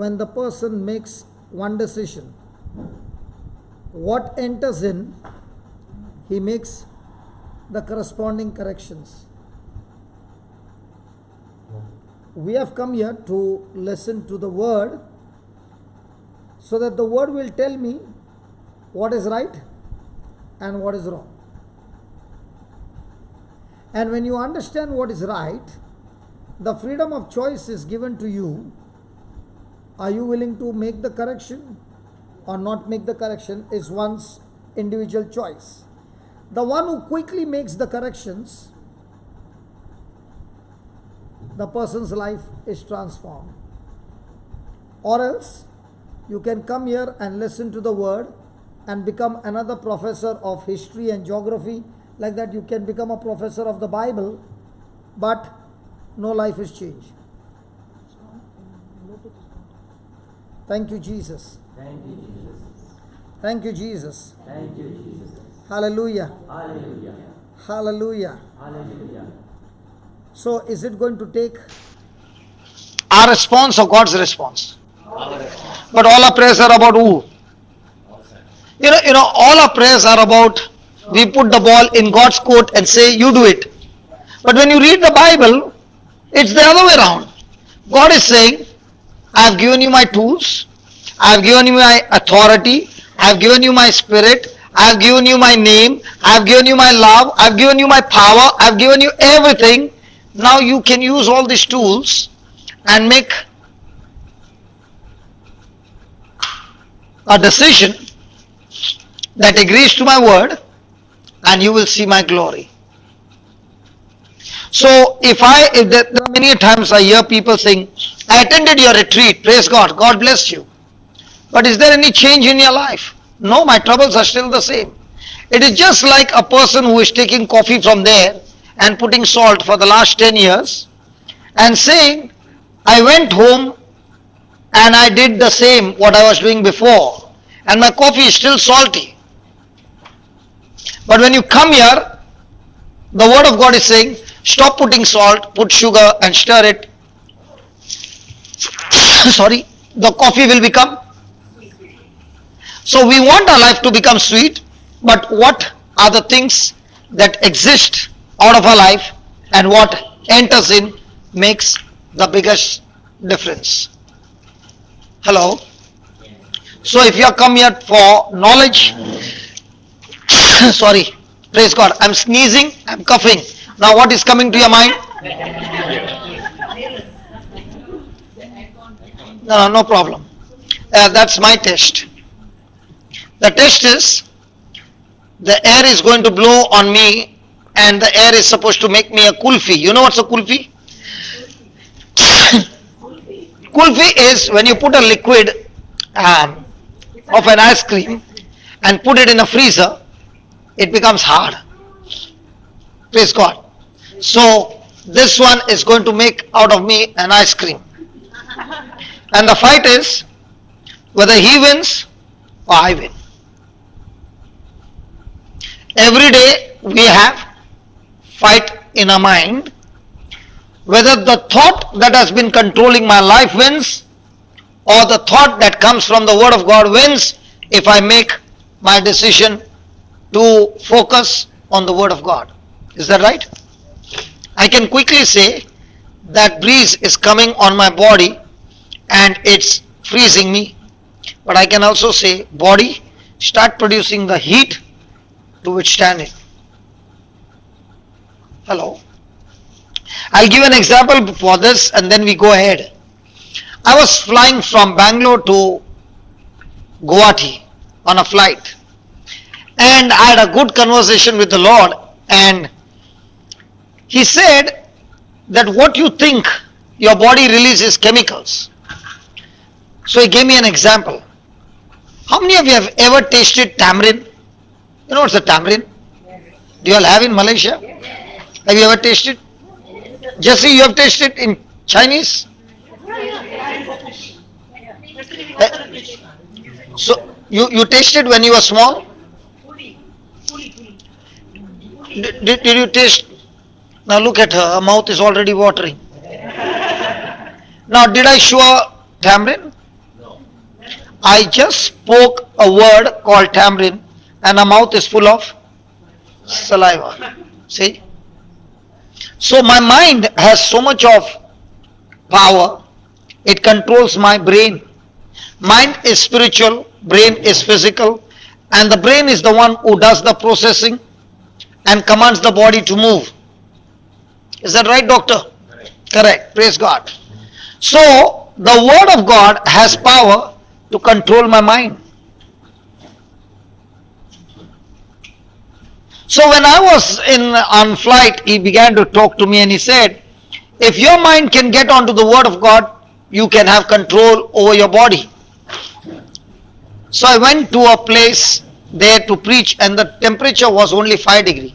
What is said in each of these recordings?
when the person makes one decision, what enters in, he makes the corresponding corrections. We have come here to listen to the word so that the word will tell me what is right and what is wrong. And when you understand what is right, the freedom of choice is given to you. Are you willing to make the correction or not make the correction is one's individual choice. The one who quickly makes the corrections, the person's life is transformed. Or else, you can come here and listen to the word and become another professor of history and geography. Like that, you can become a professor of the Bible, but no life is changed. Thank you, Jesus. Thank you, Jesus. Thank you, Jesus. Thank you, Jesus. Hallelujah. Hallelujah. Hallelujah. Hallelujah. So, is it going to take our response or God's response? But all our prayers are about who? You know, all our prayers are about, we put the ball in God's court and say, you do it. But when you read the Bible, it's the other way around. God is saying, I have given you my tools, I have given you my authority, I have given you my spirit, I have given you my name, I have given you my love, I have given you my power, I have given you everything. Now you can use all these tools and make a decision that agrees to my word, and you will see my glory. So if there are many times I hear people saying, I attended your retreat, praise God, God bless you. But is there any change in your life? No, my troubles are still the same. It is just like a person who is taking coffee from there and putting salt for the last 10 years and saying, I went home and I did the same what I was doing before and my coffee is still salty. But when you come here, the word of God is saying, stop putting salt, put sugar and stir it. Sorry, the coffee will become. So we want our life to become sweet, but what are the things that exist out of our life and what enters in makes the biggest difference? Hello? So if you have come here for knowledge, sorry, praise God, I'm sneezing, I'm coughing. Now what is coming to your mind? No problem. That's my test. The test is, the air is going to blow on me and the air is supposed to make me a kulfi. You know what's a kulfi? Kulfi is when you put a liquid of an ice cream and put it in a freezer, it becomes hard. Praise God. So this one is going to make out of me an ice cream. And the fight is whether he wins or I win. Every day we have fight in our mind whether the thought that has been controlling my life wins or the thought that comes from the word of God wins if I make my decision to focus on the word of God. Is that right? I can quickly say that breeze is coming on my body and it's freezing me. But I can also say, body, start producing the heat to withstand it. Hello? I'll give an example for this and then we go ahead. I was flying from Bangalore to Guwahati on a flight. And I had a good conversation with the Lord and He said that what you think, your body releases chemicals. So He gave me an example. How many of you have ever tasted tamarind? You know what's a tamarind? Do you all have in Malaysia? Have you ever tasted? Jesse, you have tasted in Chinese? So you tasted when you were small? Did you taste? Now look at her, her mouth is already watering. Now did I show her tamarind? I just spoke a word called tamarind and our mouth is full of saliva. See? So my mind has so much of power, it controls my brain. Mind is spiritual, brain is physical, and the brain is the one who does the processing and commands the body to move. Is that right, doctor? Correct. Praise God. So, the word of God has power to control my mind. So when I was on flight, he began to talk to me and he said, if your mind can get onto the word of God, you can have control over your body. So I went to a place there to preach and the temperature was only 5 degree.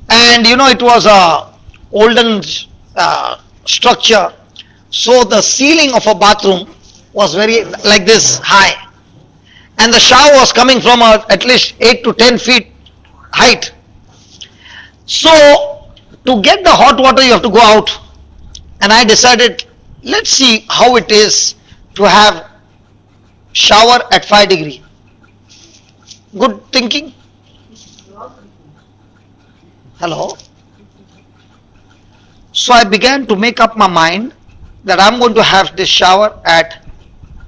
And it was a olden structure. So the ceiling of a bathroom was very like this high. And the shower was coming from at least 8 to 10 feet height. So to get the hot water you have to go out. And I decided, let's see how it is to have shower at 5 degree. Good thinking? Hello? So I began to make up my mind that I'm going to have this shower at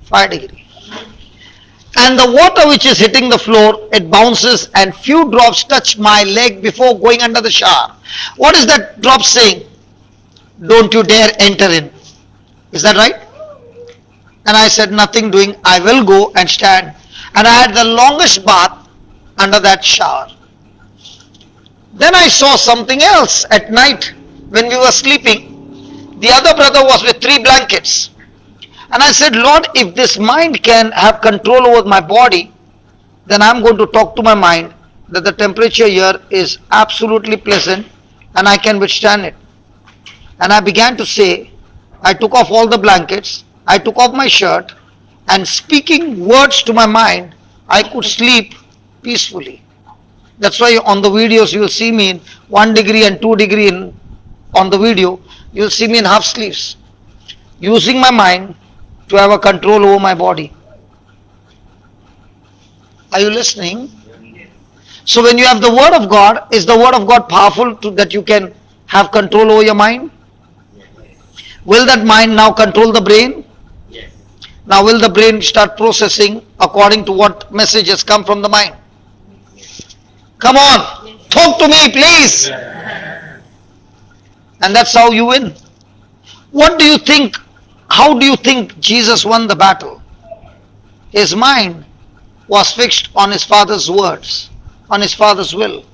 5 degree. And the water which is hitting the floor, it bounces and few drops touch my leg before going under the shower. What is that drop saying? Don't you dare enter in. Is that right? And I said, nothing doing, I will go and stand. And I had the longest bath under that shower. Then I saw something else at night when we were sleeping. The other brother was with 3 blankets. And I said, Lord, if this mind can have control over my body, then I'm going to talk to my mind that the temperature here is absolutely pleasant and I can withstand it. And I began to say, I took off all the blankets, I took off my shirt, and speaking words to my mind, I could sleep peacefully. That's why on the videos you will see me in 1 degree and 2 degree on the video, you will see me in half sleeves. Using my mind to have a control over my body. Are you listening? So when you have the word of God, is the word of God powerful that you can have control over your mind? Will that mind now control the brain? Yes. Now will the brain start processing according to what message has come from the mind? Come on, talk to me please. And that's how you win. What do you think? How do you think Jesus won the battle? His mind was fixed on his Father's words, on his Father's will.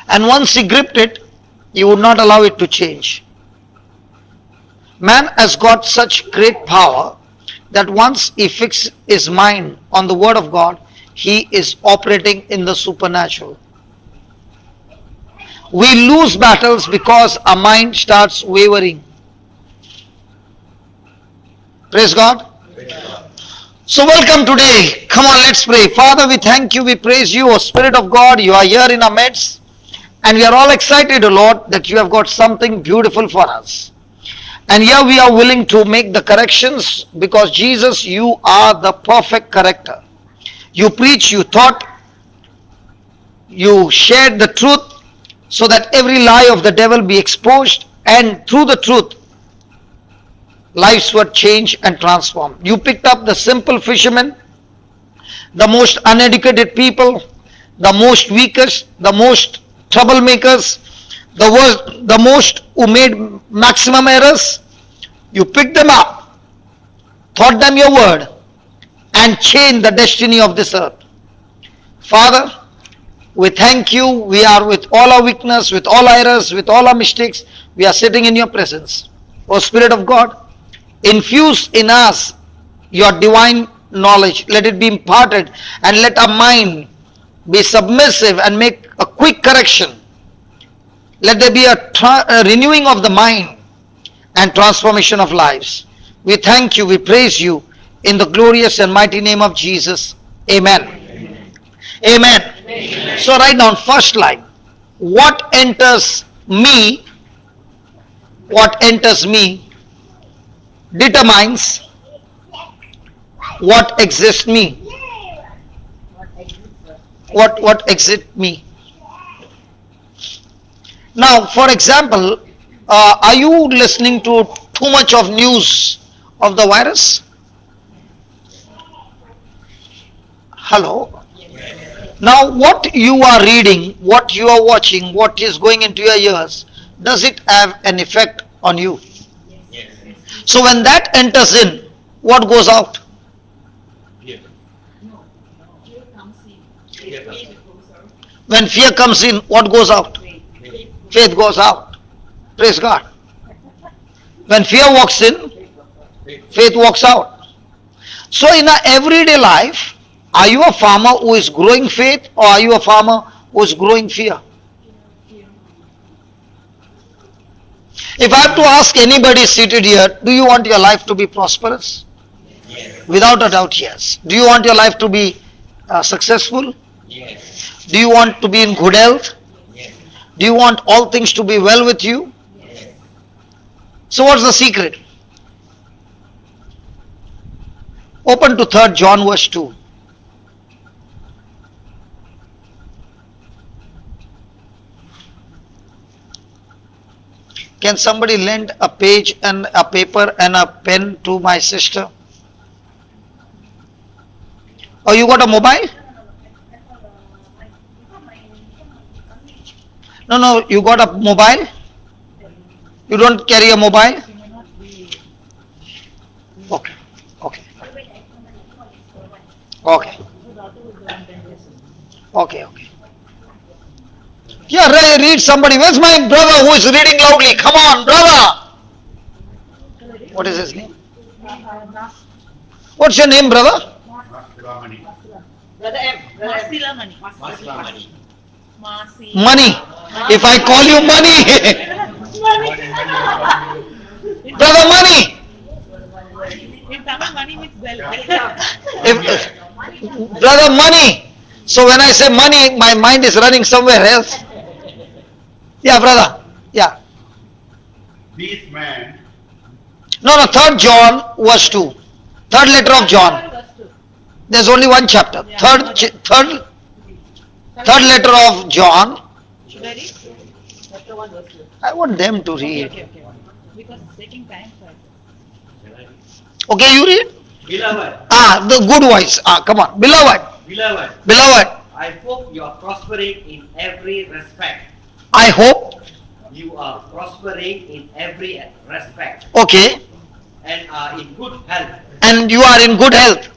And once he gripped it, he would not allow it to change. Man has got such great power that once he fixes his mind on the word of God, he is operating in the supernatural. We lose battles because our mind starts wavering. Praise God. So welcome today. Come on, let's pray. Father, we thank you, we praise you, O Spirit of God. You are here in our midst. And we are all excited, O Lord, that you have got something beautiful for us. And here we are willing to make the corrections because Jesus, you are the perfect corrector. You preach, you taught, you shared the truth so that every lie of the devil be exposed, and through the truth, lives were changed and transformed. You picked up the simple fishermen, the most uneducated people, the most weakest, the most troublemakers, the most who made maximum errors. You picked them up, taught them your word, and changed the destiny of this earth. Father, we thank you. We are with all our weakness, with all our errors, with all our mistakes, we are sitting in your presence. O Spirit of God, infuse in us your divine knowledge. Let it be imparted and let our mind be submissive and make a quick correction. Let there be a renewing of the mind and transformation of lives. We thank you, we praise you in the glorious and mighty name of Jesus. Amen. Amen. Amen. So write down first line. What enters me determines what exists me? What exists me? Now, for example, are you listening to too much of news of the virus? Hello? Now, what you are reading, what you are watching, what is going into your ears, does it have an effect on you? So, when that enters in, what goes out? When fear comes in, what goes out? Faith goes out. Praise God. When fear walks in, faith walks out. So, in our everyday life, are you a farmer who is growing faith, or are you a farmer who is growing fear? If I have to ask anybody seated here, do you want your life to be prosperous? Without a doubt, yes. Do you want your life to be successful? Do you want to be in good health? Do you want all things to be well with you? So what's the secret? Open to 3rd John verse 2. Can somebody lend a page and a paper and a pen to my sister? Oh, you got a mobile? No, you got a mobile? You don't carry a mobile? Okay. Yeah, read somebody. Where's my brother who is reading loudly? Come on, brother. What is his name? What's your name, brother? Brother M. Masilamani. Money. If I call you money, brother, money. In Tamil, money means well. Brother, money. So when I say money, my mind is running somewhere else. Yeah, brother. Yeah. These men. No, 3rd John verse 2. Third letter of John. There's only one chapter. Third letter of John. Should I read? Chapter 1 verse 2. I want them to read. Okay. Because it's taking time. Okay, you read? Beloved, The good voice. Come on. Beloved. I hope you are prospering in every respect. I hope. You are prospering in every respect Okay. and are in good health, And you are in good health.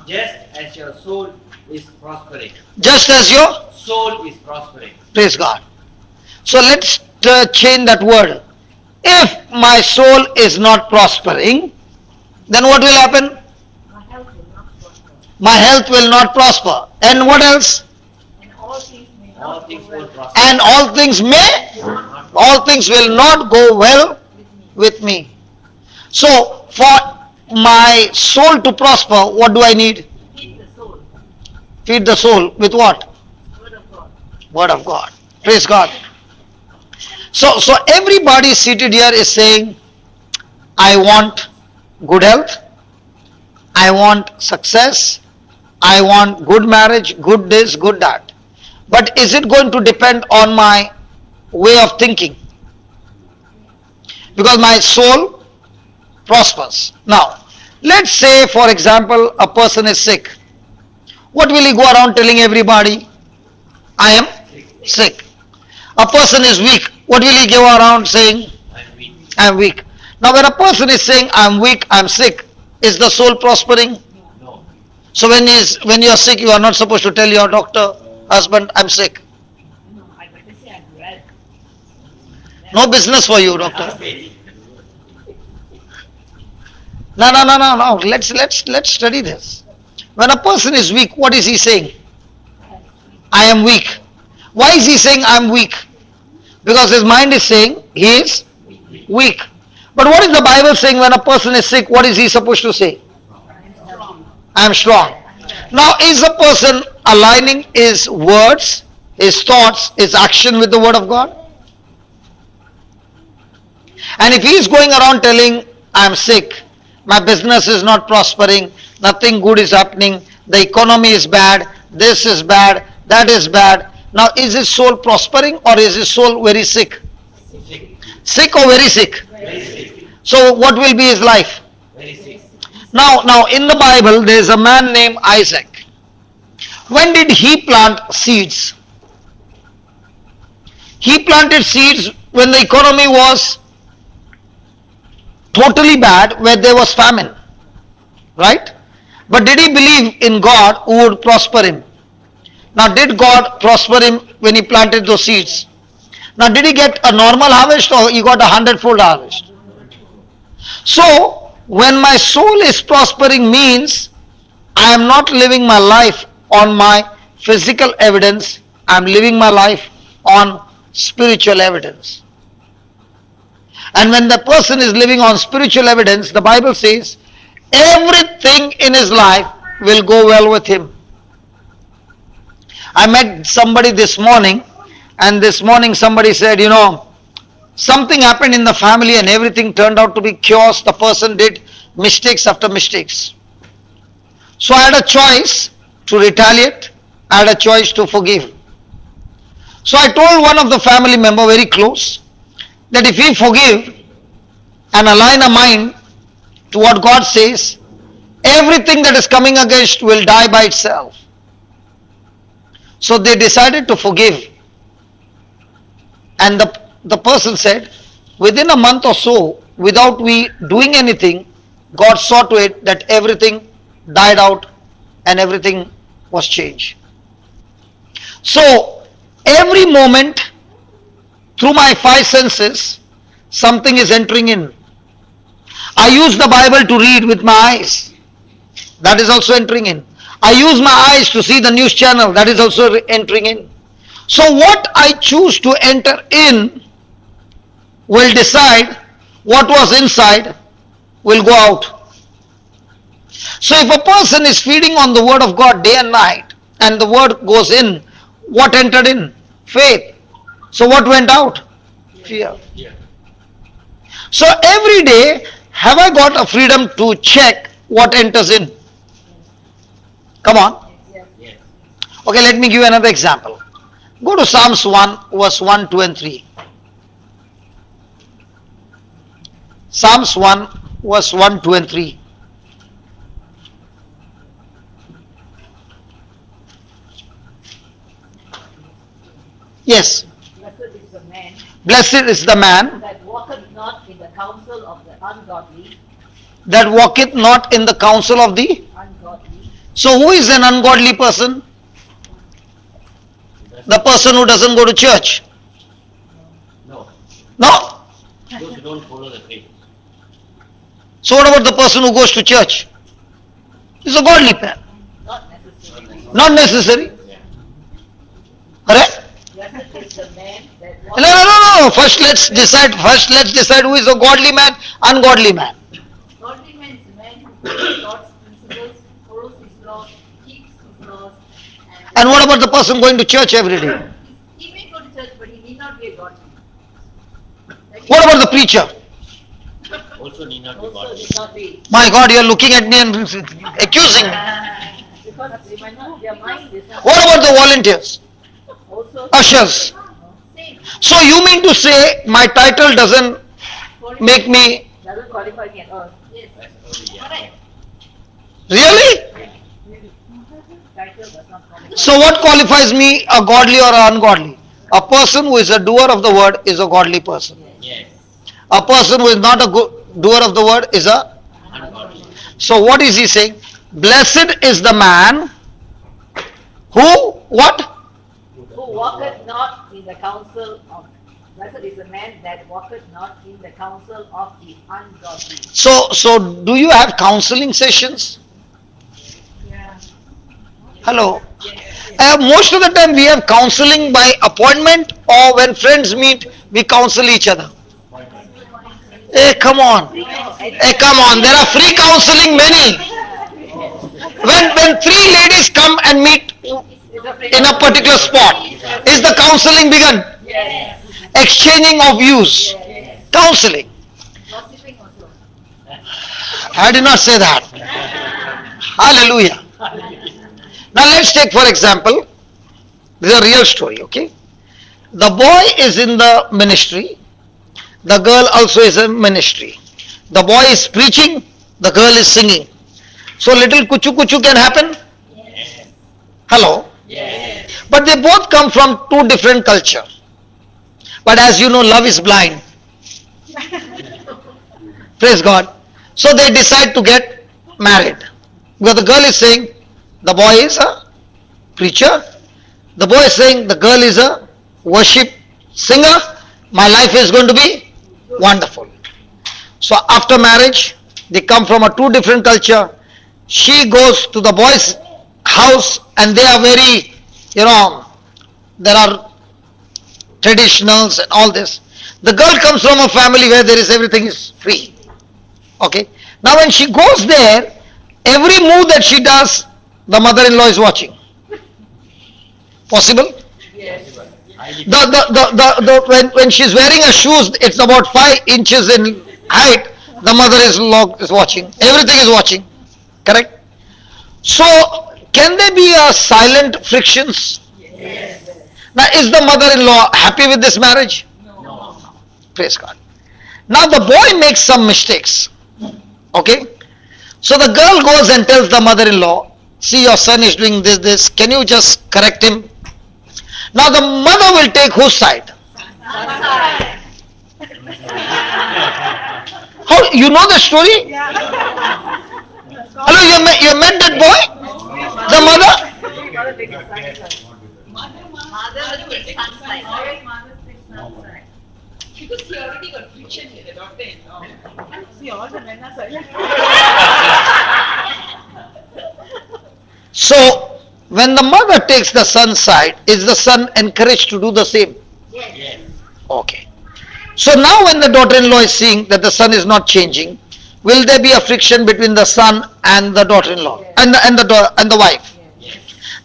just as your soul is prospering. Just as your. Soul is prospering. Praise God. So let's change that word. If my soul is not prospering, then what will happen? My health will not prosper. And what else? All things will prosper. And all things will not go well with me. So for my soul to prosper, what do I need? Feed the soul with what? Word of God. Praise God. So everybody seated here is saying, I want good health, I want success, I want good marriage, good this, good that. But is it going to depend on my way of thinking? Because my soul prospers. Now, let's say for example a person is sick. What will he go around telling everybody? I am sick. A person is weak. What will he go around saying? I am weak. Now when a person is saying I am weak, I am sick, is the soul prospering? No. So when you are sick, you are not supposed to tell your doctor, husband, I am sick. I better say I'm well. No business for you, doctor. Faith. No. Let's study this. When a person is weak, what is he saying? I am weak. Why is he saying I am weak? Because his mind is saying he is weak. But what is the Bible saying when a person is sick? What is he supposed to say? I am strong. Now is a person aligning his words, his thoughts, his action with the word of God? And if he is going around telling I am sick, My business is not prospering. Nothing good is happening. The economy is bad. This is bad. That is bad. Now, is his soul prospering or is his soul very sick? Sick. Sick or very sick? Very sick. So, what will be his life? Very sick. Now, in the Bible, there is a man named Isaac. When did he plant seeds? He planted seeds when the economy was totally bad, where there was famine. Right? But did he believe in God who would prosper him? Now, did God prosper him when he planted those seeds? Now, did he get a normal harvest or he got a 100-fold harvest? So, when my soul is prospering means I am not living my life on my physical evidence, I am living my life on spiritual evidence. And when the person is living on spiritual evidence, the Bible says everything in his life will go well with him. I met somebody this morning, and this morning somebody said, something happened in the family and everything turned out to be chaos. The person did mistakes after mistakes. So I had a choice to retaliate, I had a choice to forgive. So I told one of the family member very close that if we forgive and align our mind to what God says, everything that is coming against will die by itself. So they decided to forgive. And the person said, within a month or so, without we doing anything, God saw to it that everything died out and everything was changed. So, every moment, through my five senses, something is entering in. I use the Bible to read with my eyes. That is also entering in. I use my eyes to see the news channel. That is also entering in. So what I choose to enter in will decide what was inside will go out. So if a person is feeding on the word of God day and night and the word goes in, what entered in? Faith. So what went out? Fear. Yeah. So every day, have I got a freedom to check what enters in? Come on. Yes. Okay, let me give you another example. Go to Psalms 1, verse 1, 2 and 3. Psalms 1, verse 1, 2 and 3. Yes. Blessed is the man Blessed is the man that walketh not in the counsel of the ungodly, that walketh not in the counsel of the... ungodly. So who is an ungodly person? The person who doesn't go to church. No. No? Those who don't follow the faith. So what about the person who goes to church? He's a godly man. Not necessarily. Not necessary. Yeah. Correct? Blessed is the man that No, walketh. no. First let's decide who is a godly man, ungodly man. Godly man is the man who follows God's principles, follows his laws, keeps his laws, And what about the person going to church every day? he may go to church, but he need not be a godly. Like What about the preacher? Also need not be also godly. need not be. My God, you're looking at me and accusing me. Because they might not, their mind is not. What about the volunteers? Also, Ushers? same. So you mean to say my title doesn't make me... Doesn't qualify me at all. Yes. That's only, yeah. Correct. Really? Title does not qualify. So what qualifies me a godly or a ungodly? A person who is a doer of the word is a godly person. Yes. A person who is not a doer of the word is a... Ungodly. So what is he saying? Blessed is the man who, what? Who walketh not in the counsel of, blessed is the man that walketh not in the counsel of the ungodly. So do you have counseling sessions? Yeah. Hello? Yes. Most of the time we have counseling by appointment, or when friends meet, we counsel each other. Hey, come on. Hey, come on. There are free counseling many. When three ladies come and meet in a particular spot, is the counseling begun? Yes. Exchanging of views. Yes. Counseling. Gossiping also. I did not say that. Hallelujah. Now let's take for example, this is a real story, okay? The boy is in the ministry, the girl also is in ministry. The boy is preaching, the girl is singing. So little kuchu kuchu can happen? Hello? But they both come from two different culture. But as you know, love is blind. Praise God. So they decide to get married. Because the girl is saying, the boy is a preacher. The boy is saying, the girl is a worship singer. My life is going to be wonderful. So after marriage, they come from a two different culture. She goes to the boy's house and they are very, there are traditionals and all this. The girl comes from a family where there is everything is free. Okay. Now when she goes there, every move that she does, the mother-in-law is watching. Possible? When she's wearing a shoes, it's about 5 inches in height, the mother-in-law is watching. Everything is watching. Correct? So, can there be a silent frictions? Now, is the mother-in-law happy with this marriage? No. Praise God. Now, the boy makes some mistakes. Okay? So, the girl goes and tells the mother-in-law, see, your son is doing this, can you just correct him? Now, the mother will take whose side? How, you know the story? Hello, you met that boy? The mother? Mother takes the son's side. Mother will take son's side. Always mother takes son's side. Because he already got friction with the daughter-in-law. See, all the men are silent. So, when the mother takes the son's side, is the son encouraged to do the same? Yes. Okay. So now when the daughter-in-law is seeing that the son is not changing, will there be a friction between the son and the daughter-in-law and the wife?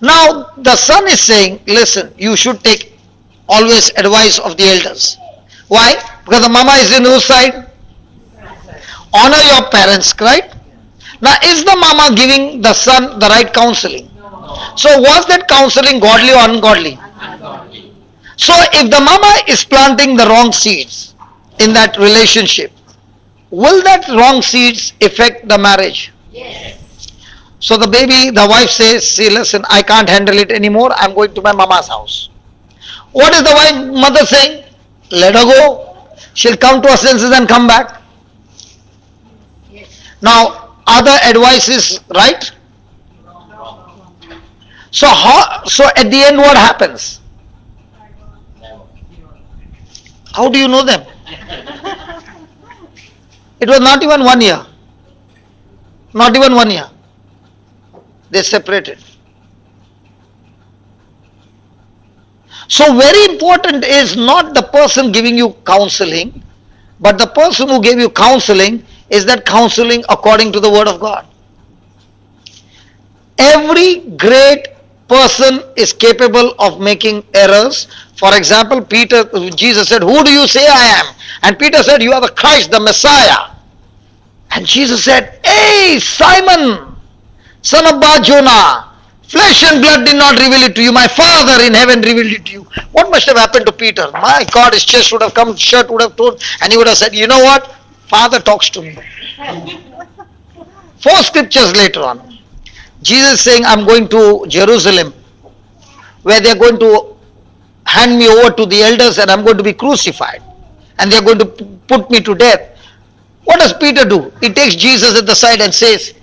Now the son is saying, listen, you should take always advice of the elders. Why? Because the mama is in whose side? Honor your parents, right? Now is the mama giving the son the right counseling? So was that counseling godly or ungodly? So if the mama is planting the wrong seeds in that relationship, will that wrong seeds affect the marriage? Yes. So the wife says, see, listen, I can't handle it anymore, I'm going to my mama's house. What is the mother saying? Let her go. She'll come to her senses and come back. Yes. Now, are the advices right? So at the end what happens? How do you know them? It was not even 1 year. Not even 1 year. They separated. So very important is not the person giving you counseling, but the person who gave you counseling, is that counseling according to the word of God. Every great person is capable of making errors. For example, Jesus said, who do you say I am? And Peter said, you are the Christ, the Messiah. And Jesus said, hey Simon, son of Bar-Jonah, flesh and blood did not reveal it to you, my Father in heaven revealed it to you. What must have happened to Peter? My God, his chest would have come, shirt would have torn, and he would have said, you know what? Father talks to me. 4 scriptures later on, Jesus saying, I'm going to Jerusalem, where they are going to hand me over to the elders and I'm going to be crucified. And they are going to put me to death. What does Peter do? He takes Jesus at the side and says,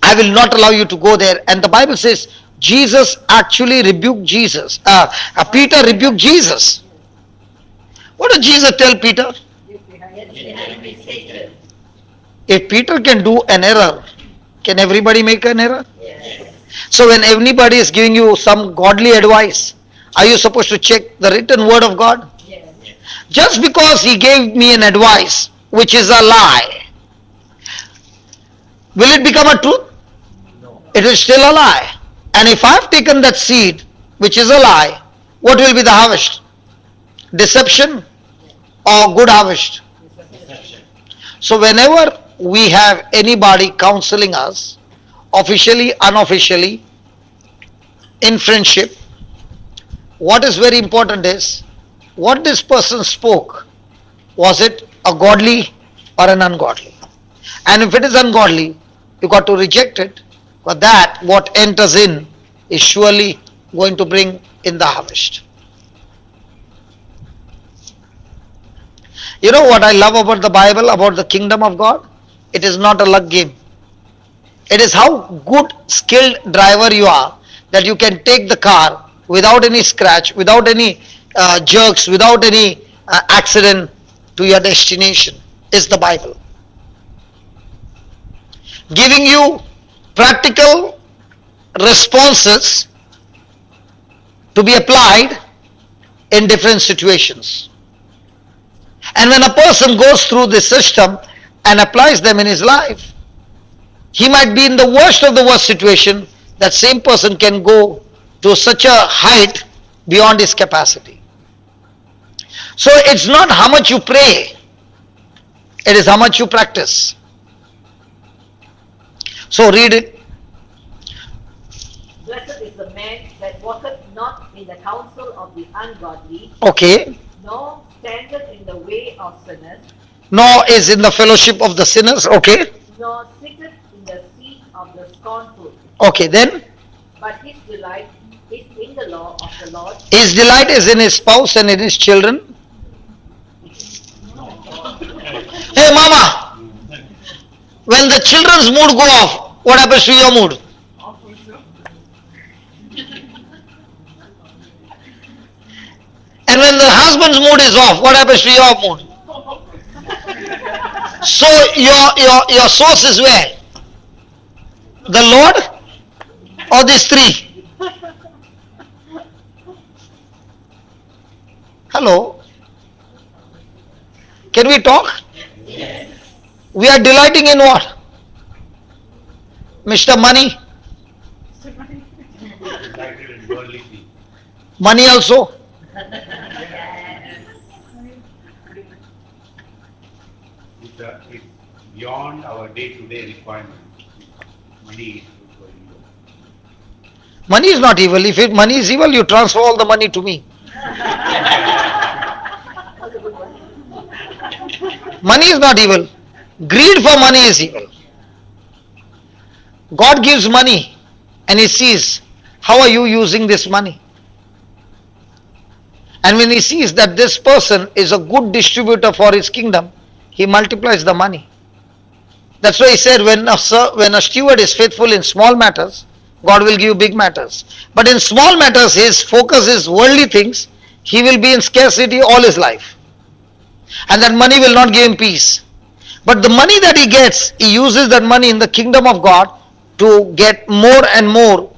I will not allow you to go there. And the Bible says, Jesus actually rebuked Jesus. Peter rebuked Jesus. What did Jesus tell Peter? If Peter can do an error, can everybody make an error? Yes. So when anybody is giving you some godly advice, are you supposed to check the written word of God? Yes. Just because he gave me an advice which is a lie, will it become a truth? No. It is still a lie. And if I have taken that seed which is a lie, what will be the harvest? Deception or good harvest? Deception. So whenever we have anybody counseling us, officially, unofficially, in friendship, what is very important is what this person spoke. Was it a godly or an ungodly? And if it is ungodly, you got to reject it. For that, what enters in is surely going to bring in the harvest. You know what I love about the Bible, about the kingdom of God? It is not a luck game. It is how good, skilled driver you are that you can take the car without any scratch, without any jerks, without any accident to your destination. Is the Bible giving you practical responses to be applied in different situations. And when a person goes through this system and applies them in his life, he might be in the worst of the worst situation. That same person can go to such a height beyond his capacity. So it's not how much you pray, it is how much you practice. So read it. Blessed is the man that walketh not in the counsel of the ungodly, Okay. nor standeth in the way of sinners, Nor is in the fellowship of the sinners. Okay. nor sitteth in the seat of the scornful. Okay, then But his delight is in the law of the Lord. his delight is in his spouse and in his children. Hey mama, when the children's mood go off, what happens to your mood? And when the husband's mood is off, what happens to your mood? So your source is where? The Lord or these three? Hello? Can we talk? We are delighting in what? Mr. Money? Delighted in worldly things. Money also? It's beyond our day-to-day requirement. Money is good for you. Money is not evil. If money is evil, you transfer all the money to me. Money is not evil. Greed for money is evil. God gives money and He sees how are you using this money. And when He sees that this person is a good distributor for His kingdom, He multiplies the money. That's why He said when a steward is faithful in small matters, God will give big matters. But in small matters, his focus is worldly things. He will be in scarcity all his life. And that money will not give him peace. But the money that he gets, he uses that money in the kingdom of God to get more and more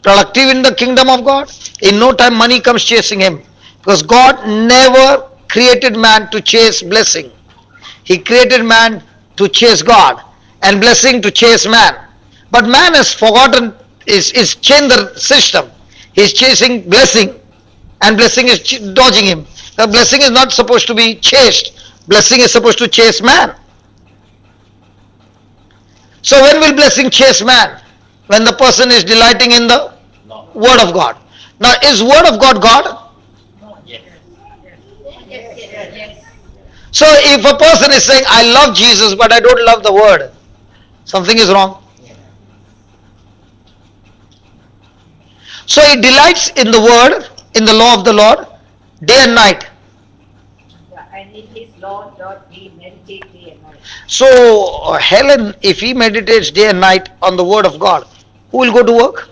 productive in the kingdom of God. In no time money comes chasing him. Because God never created man to chase blessing. He created man to chase God and blessing to chase man. But man has forgotten, is changed the system. He is chasing blessing and blessing is dodging him. The blessing is not supposed to be chased. Blessing is supposed to chase man. So when will blessing chase man? When the person is delighting in the word of God. Now is word of God God? So if a person is saying, I love Jesus but I don't love the word, something is wrong. So he delights in the word, in the law of the Lord, day and night. And in his law doth he meditate day and night. So Helen, if he meditates day and night on the word of God, who will go to work?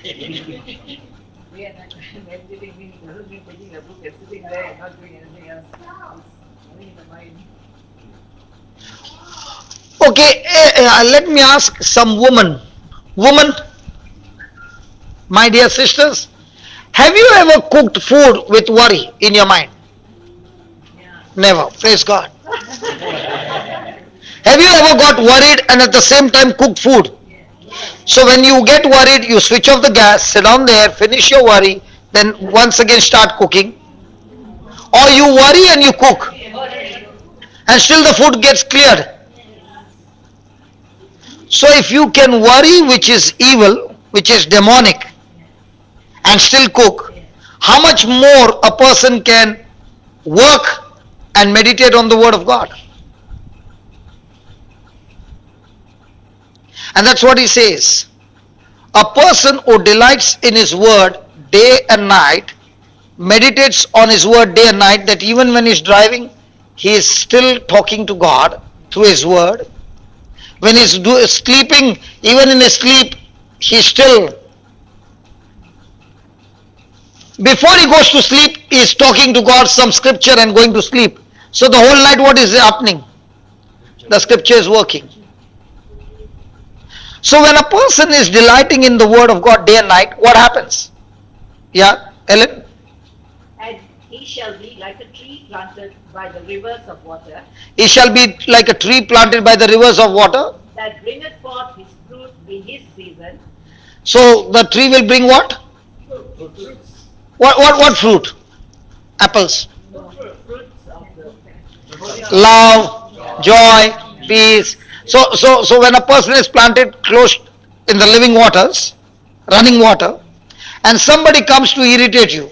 Day and night meditating means doesn't mean taking a book and sitting there and not doing anything else. It's only in the mind. Okay, let me ask some woman, my dear sisters, have you ever cooked food with worry in your mind? Yeah. Never, praise God. Have you ever got worried and at the same time cooked food? So when you get worried, you switch off the gas, sit down there, finish your worry, then once again start cooking. Or you worry and you cook. And still the food gets cleared. So if you can worry, which is evil, which is demonic, and still cook, how much more a person can work and meditate on the word of God? And that's what he says. A person who delights in his word day and night, meditates on his word day and night, that even when he's driving, he is still talking to God through his word. When he's sleeping, even in his sleep, he's still, before he goes to sleep, he is talking to God some scripture and going to sleep. So the whole night what is happening? The scripture is working. So when a person is delighting in the word of God day and night, what happens? Yeah, Ellen? And he shall be like a tree planted by the rivers of water, He shall be like a tree planted by the rivers of water. that bringeth forth his fruit in his season. So the tree will bring what? What fruit? Apples. Fruits of the Love, joy, peace. So when a person is planted close in the living waters, running water, and somebody comes to irritate you,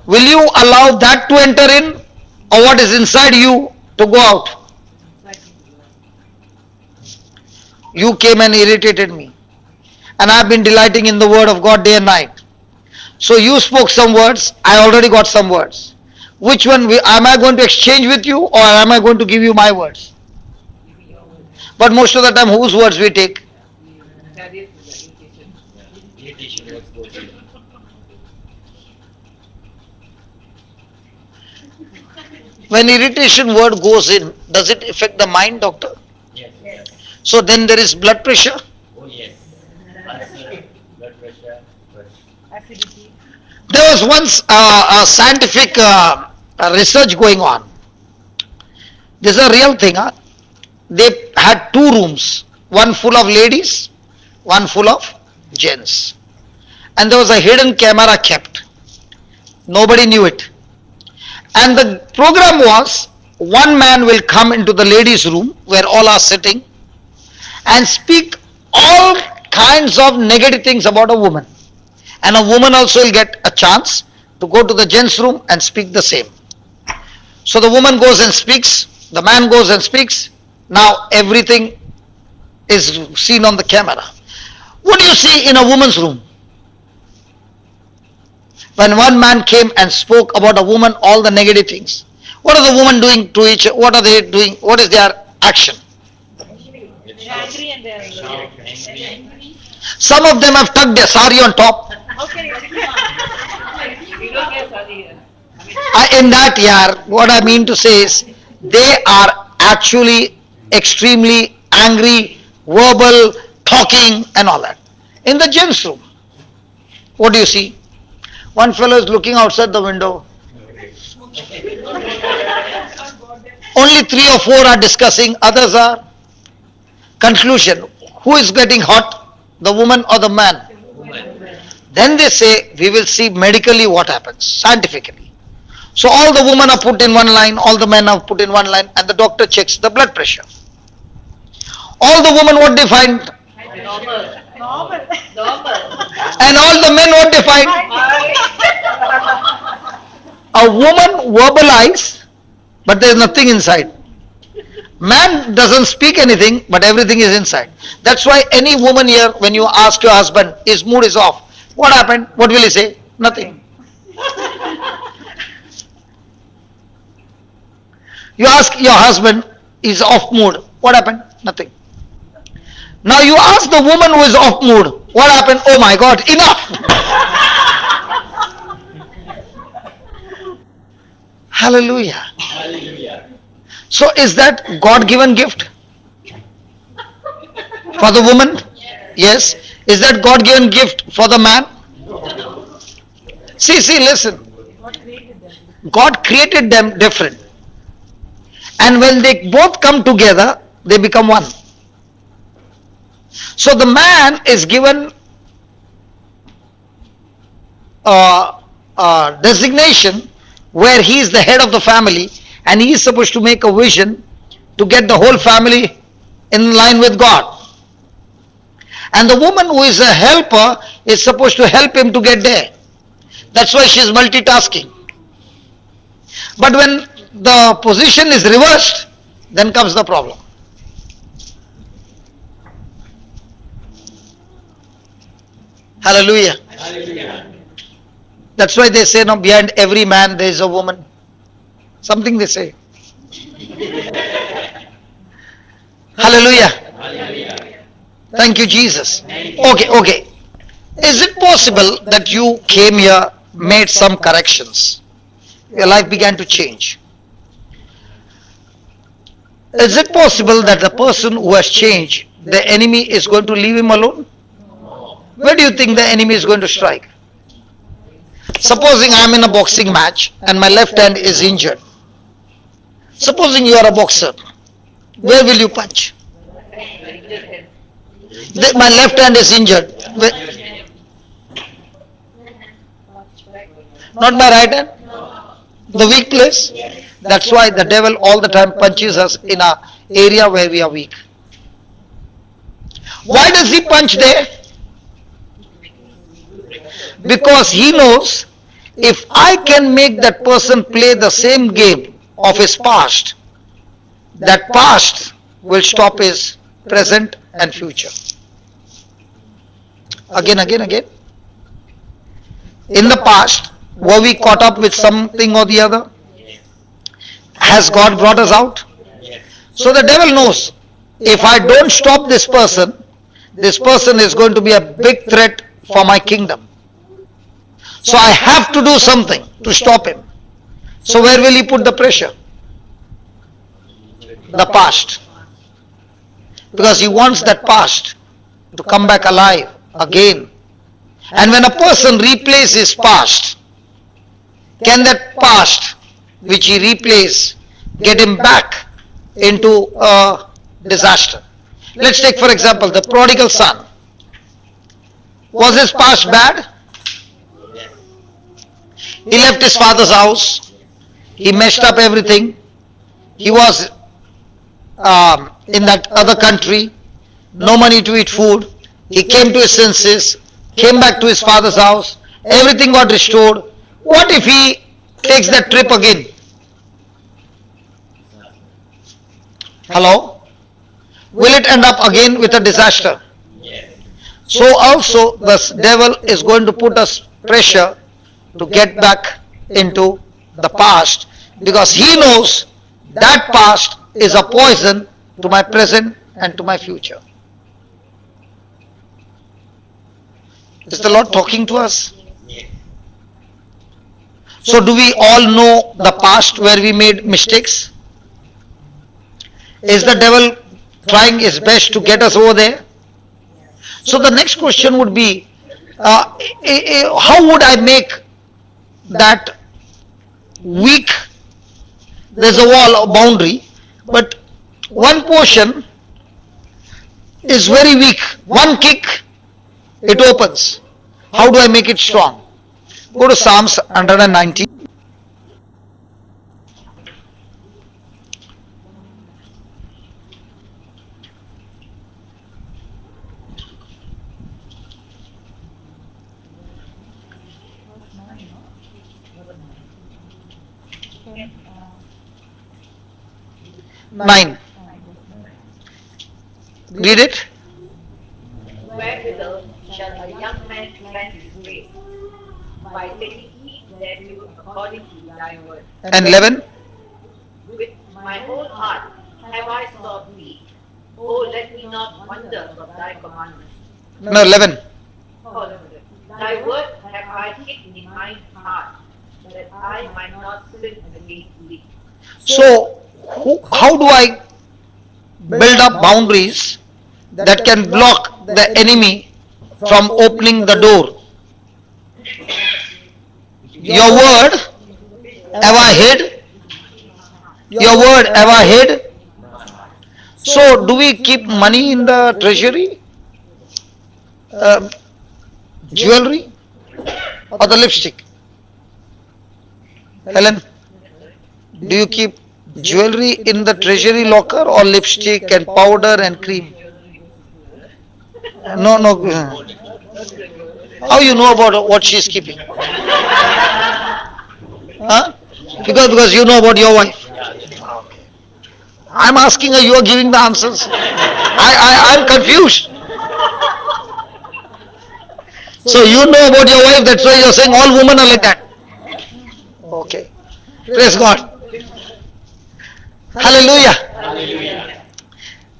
will you allow that to enter in, or what is inside you to go out? You came and irritated me, and I have been delighting in the word of God day and night. So you spoke some words, I already got some words. Which one am I going to exchange with you, or am I going to give you my words? But most of the time, whose words we take? Carry it to the irritation. Irritation words goes in. When irritation word goes in, does it affect the mind, doctor? Yes. So then there is blood pressure. Oh yes. Ulcer, blood pressure, Acidity. There was once a scientific research going on. This is a real thing. Huh? They had two rooms, one full of ladies, one full of gents. And there was a hidden camera kept. Nobody knew it. And the program was, one man will come into the ladies' room where all are sitting and speak all kinds of negative things about a woman. And a woman also will get a chance to go to the gents' room and speak the same. So the woman goes and speaks, the man goes and speaks. Now everything is seen on the camera. What do you see in a woman's room? When one man came and spoke about a woman, all the negative things. What are the women doing to each? What are they doing? What is their action? They're angry and they're angry. Some of them have tucked their sari on top. How can you we don't get sorry here. In that year, what I mean to say is, they are actually extremely angry, verbal, talking and all that. In the gents' room, what do you see? One fellow is looking outside the window. Only 3 or 4 are discussing, others are. Conclusion, who is getting hot, the woman or the man? Then they say, we will see medically what happens, scientifically. So all the women are put in one line, all the men are put in one line, and the doctor checks the blood pressure. All the women, what they find? normal. Normal. Normal. And all the men, what they find? A woman verbalizes, but there is nothing inside. Man doesn't speak anything, but everything is inside. That's why any woman here, when you ask your husband, his mood is off. What happened? What will he say? Nothing. You ask your husband, he's off mood. What happened? Nothing. Now you ask the woman who is off mood, what happened? Oh my God, enough! Hallelujah. Hallelujah. So is that God-given gift for the woman? Yes. Is that God-given gift for the man? See, listen. God created them different. And when they both come together, they become one. So the man is given a designation where he is the head of the family, and he is supposed to make a vision to get the whole family in line with God. And the woman who is a helper is supposed to help him to get there. That's why she is multitasking. But when the position is reversed, then comes the problem. Hallelujah. That's why they say, no, behind every man there is a woman. Something they say. Hallelujah. Thank you, Jesus. Okay. Is it possible that you came here, made some corrections? Your life began to change. Is it possible that the person who has changed, the enemy is going to leave him alone? Where do you think the enemy is going to strike? Supposing I am in a boxing match and my left hand is injured. Supposing you are a boxer, where will you punch? My left hand is injured. Not my right hand? The weak place? That's why the devil all the time punches us in an area where we are weak. Why does he punch there? Because he knows if I can make that person play the same game of his past, that past will stop his present and future. Again. In the past, were we caught up with something or the other? Has God brought us out? So the devil knows, if I don't stop this person is going to be a big threat for my kingdom. So I have to do something to stop him. So where will he put the pressure? The past. Because he wants that past to come back alive again. And when a person replays his past, can that past which he replays get him back into a disaster? Let's take for example the prodigal son. Was his past bad? He left his father's house. He messed up everything. He was in that other country. No money to eat food. He came to his senses. Came back to his father's house. Everything got restored. What if he takes that trip again? Hello? Will it end up again with a disaster? So also the devil is going to put us pressure to get back into the past, because he knows that past is a poison to my present and to my future. Is the Lord talking to us? So do we all know the past where we made mistakes? Is the devil trying his best to get us over there? So the next question would be, how would I make that weak? There's a wall, a boundary, but one portion is very weak. One kick, it opens. How do I make it strong? Go to Psalms 119. Nine. Read it. Wherewithal shall a young man cleanse his way? By taking heed thereto according to thy word. And 11. With my whole heart have I sought thee. Oh, let me not wander from thy commandments. No, 11. Oh, thy word have I hid in mine heart, that I might not sin against thee. So, how do I build up boundaries that can block the enemy from opening the door? Your word have I hid? Your word have I hid? So, do we keep money in the treasury? Jewelry? Or the lipstick? Helen, do you keep Jewelry in the treasury locker or lipstick and powder and cream? No, no. How you know about what she is keeping? Huh? Because you know about your wife. I'm asking her, you are giving the answers. I'm confused. So you know about your wife, that's why you're saying all women are like that. Okay. Praise God. Hallelujah.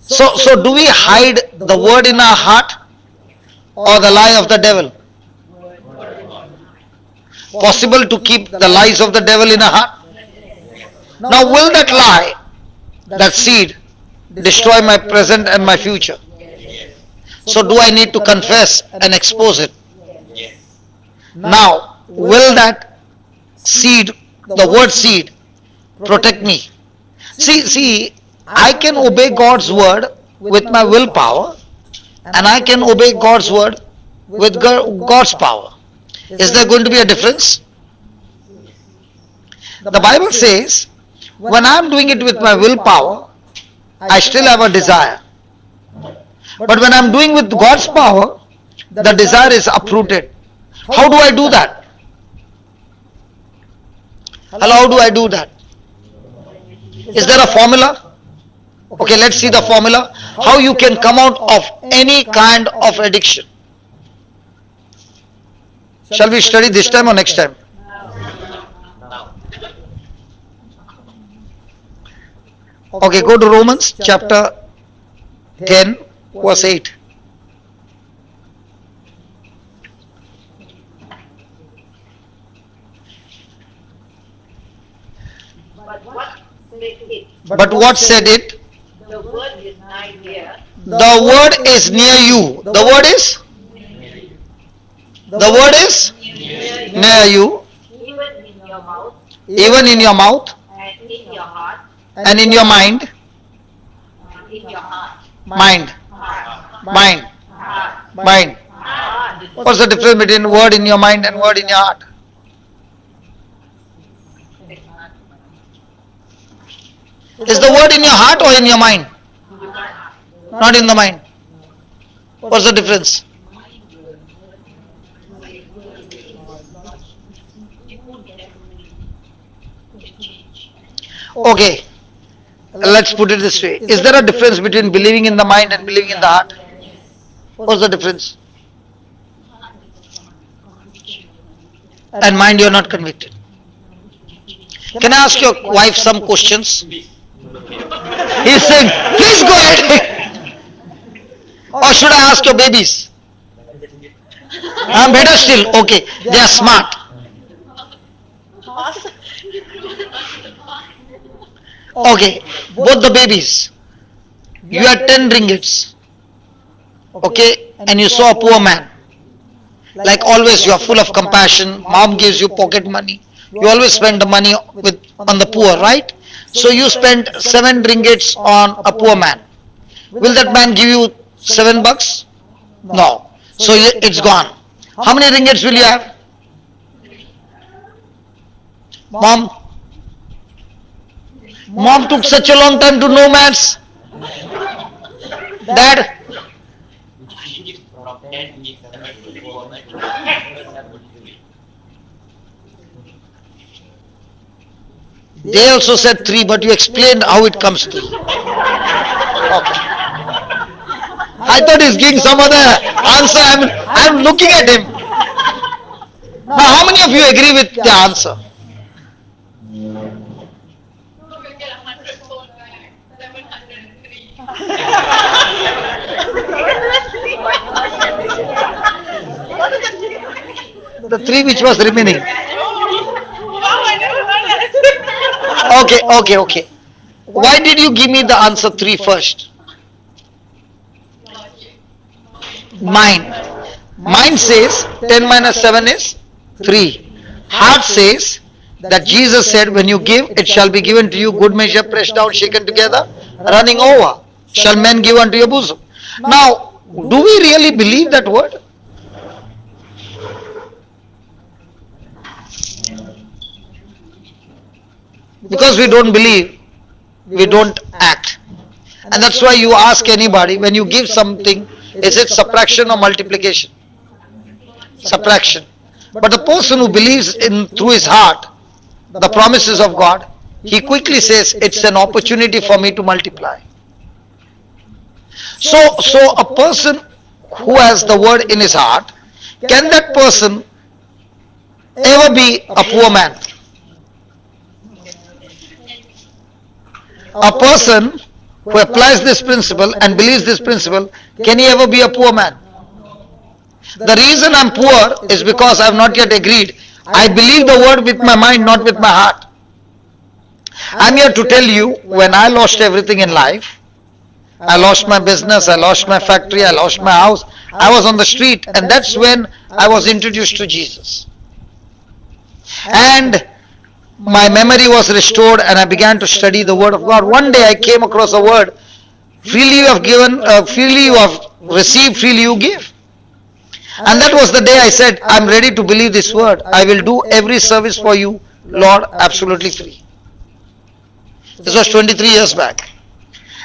So do we hide the word in our heart or the lie of the devil? Possible to keep the lies of the devil in our heart? Now will that lie, that seed, destroy my present and my future? So do I need to confess and expose it? Now, will that seed, the word seed, protect me? See, I can obey God's word with my willpower, and I can obey God's word with God's power. Is there going to be a difference? The Bible says, when I'm doing it with my willpower, I still have a desire. But when I'm doing with God's power, the desire is uprooted. How do I do that? Hello, how do I do that? Is there a formula? Okay, let's see the formula. How you can come out of any kind of addiction. Shall we study this time or next time? Okay, go to Romans chapter 10, verse 8. But what said it? The word is nigh here. The word is near you. The word is? The word is near you, Even in your mouth even in your mouth and in your heart. and in your mind. In your heart. Mind, Heart. mind, Heart. mind. Heart. What's the difference between word in your mind and word in your heart? Is the word in your heart or in your mind? Not in the mind. What's the difference? Okay, let's put it this way. Is there a difference between believing in the mind and believing in the heart? What's the difference? And mind, you're not convicted. Can I ask your wife some questions? He's saying, please go ahead. Or should I ask your babies? Better still, okay, they are smart. Okay, both the babies. You had 10 ringgits. Okay, and you saw a poor man. Like always, you are full of compassion. Mom gives you pocket money. You always spend the money on the poor, right? So you spend 7 ringgits on a poor man. Will that man give you 7 bucks? No. So it's gone. How many ringgits will you have? Mom took such a long time to know maths. Dad, they also said 3, but you explained how it comes to. Okay. I thought he's giving some other answer. I'm looking at him. Now, how many of you agree with the answer? The 3 which was remaining. Okay. Why did you give me the answer 3 first? Mind says 10 minus 7 is 3. Heart says that Jesus said, when you give, it shall be given to you, good measure, pressed down, shaken together, running over, shall men give unto your bosom. Now, do we really believe that word? Because we don't believe, we don't act. And that's why you ask anybody, when you give something, is it subtraction or multiplication? Subtraction. But the person who believes in through his heart the promises of God, he quickly says, it's an opportunity for me to multiply. So a person who has the word in his heart, can that person ever be a poor man? A person who applies this principle and believes this principle, can he ever be a poor man? The reason I'm poor is because I have not yet agreed. I believe the word with my mind, not with my heart. I'm here to tell you, when I lost everything in life, I lost my business, I lost my factory, I lost my house, I was on the street, and that's when I was introduced to Jesus. And my memory was restored and I began to study the word of God. One day I came across a word, freely you have given, freely you have received, freely you give. And that was the day I said, I'm ready to believe this word. I will do every service for you, Lord, absolutely free. This was 23 years back.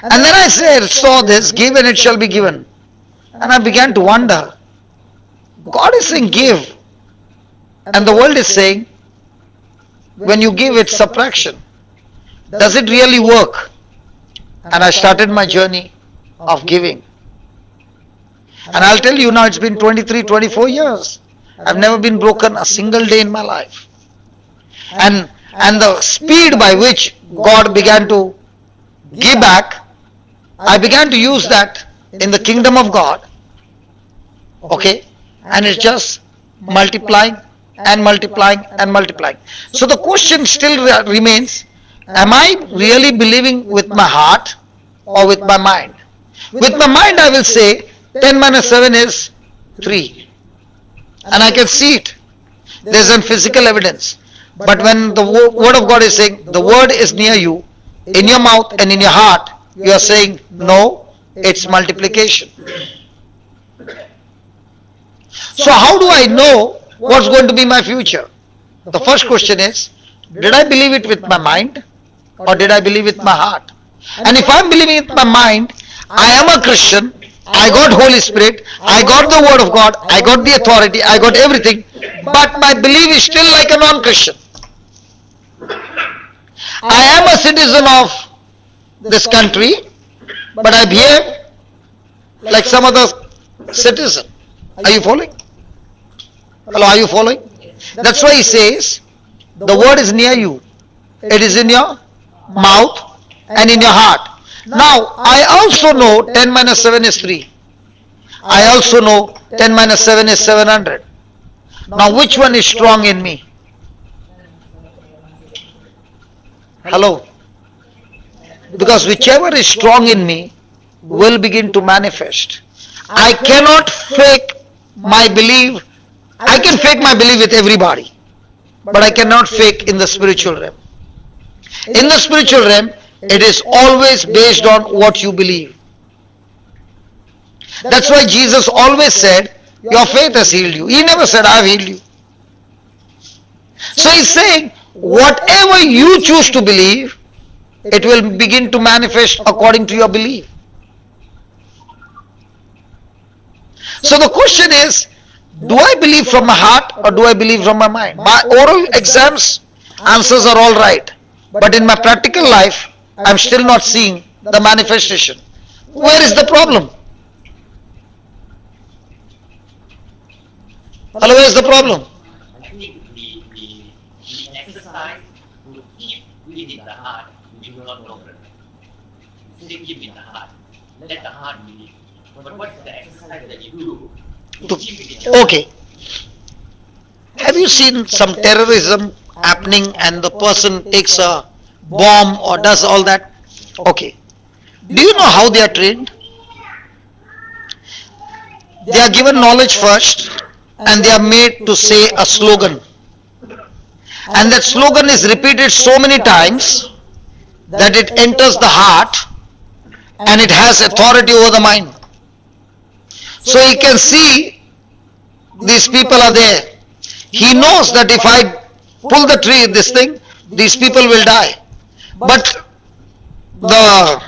And then I saw this, give and it shall be given. And I began to wonder, God is saying give. And the world is saying, when you give, it's subtraction. Does it really work? And I started my journey of giving. And I'll tell you now, it's been 23, 24 years. I've never been broken a single day in my life. And the speed by which God began to give back, I began to use that in the kingdom of God. Okay? And it's just multiplying and multiplying and multiplying. So the question still remains, am I really believing with my heart or with my mind? With my mind I will say 10 minus 7 is 3. And I can see it. There's a physical evidence. But when the word of God is saying the word is near you, in your mouth and in your heart, you are saying no, it's multiplication. So how do I know what's going to be my future? The first question is, did I believe it with my mind or did I believe it with my heart? And if I'm believing it with my mind, I am a Christian, I got Holy Spirit, I got the word of God, I got the authority, I got everything, but my belief is still like a non-Christian. I am a citizen of this country, but I behave like some other citizen. Are you following? Hello, are you following? That's why he says, the word is near you. It is in your mouth and in your heart. Now, I also know 10 minus 7 is 3. I also know 10 minus 7 is 700. Now, which one is strong in me? Hello? Because whichever is strong in me will begin to manifest. I cannot fake my belief. I can fake my belief with everybody, but I cannot fake in the spiritual realm. In the spiritual realm, it is always based on what you believe. That's why Jesus always said, your faith has healed you. He never said, I have healed you. So he's saying, whatever you choose to believe, it will begin to manifest according to your belief. So the question is, do I believe from my heart or do I believe from my mind? My oral exams answers are all right, but in my practical life, I'm still not seeing the manifestation. Where is the problem? Hello, where is the problem? I think we exercise to keep within the heart, we will not know. Say keep in the heart. Let the heart believe. But what's the exercise that you do to keep it in the heart? Okay. Have you seen some terrorism happening and the person takes a bomb or does all that? Okay. Do you know how they are trained? They are given knowledge first and they are made to say a slogan. And that slogan is repeated so many times that it enters the heart and it has authority over the mind. So he can see these people are there. He knows that if I pull the tree, this thing, these people will die. But the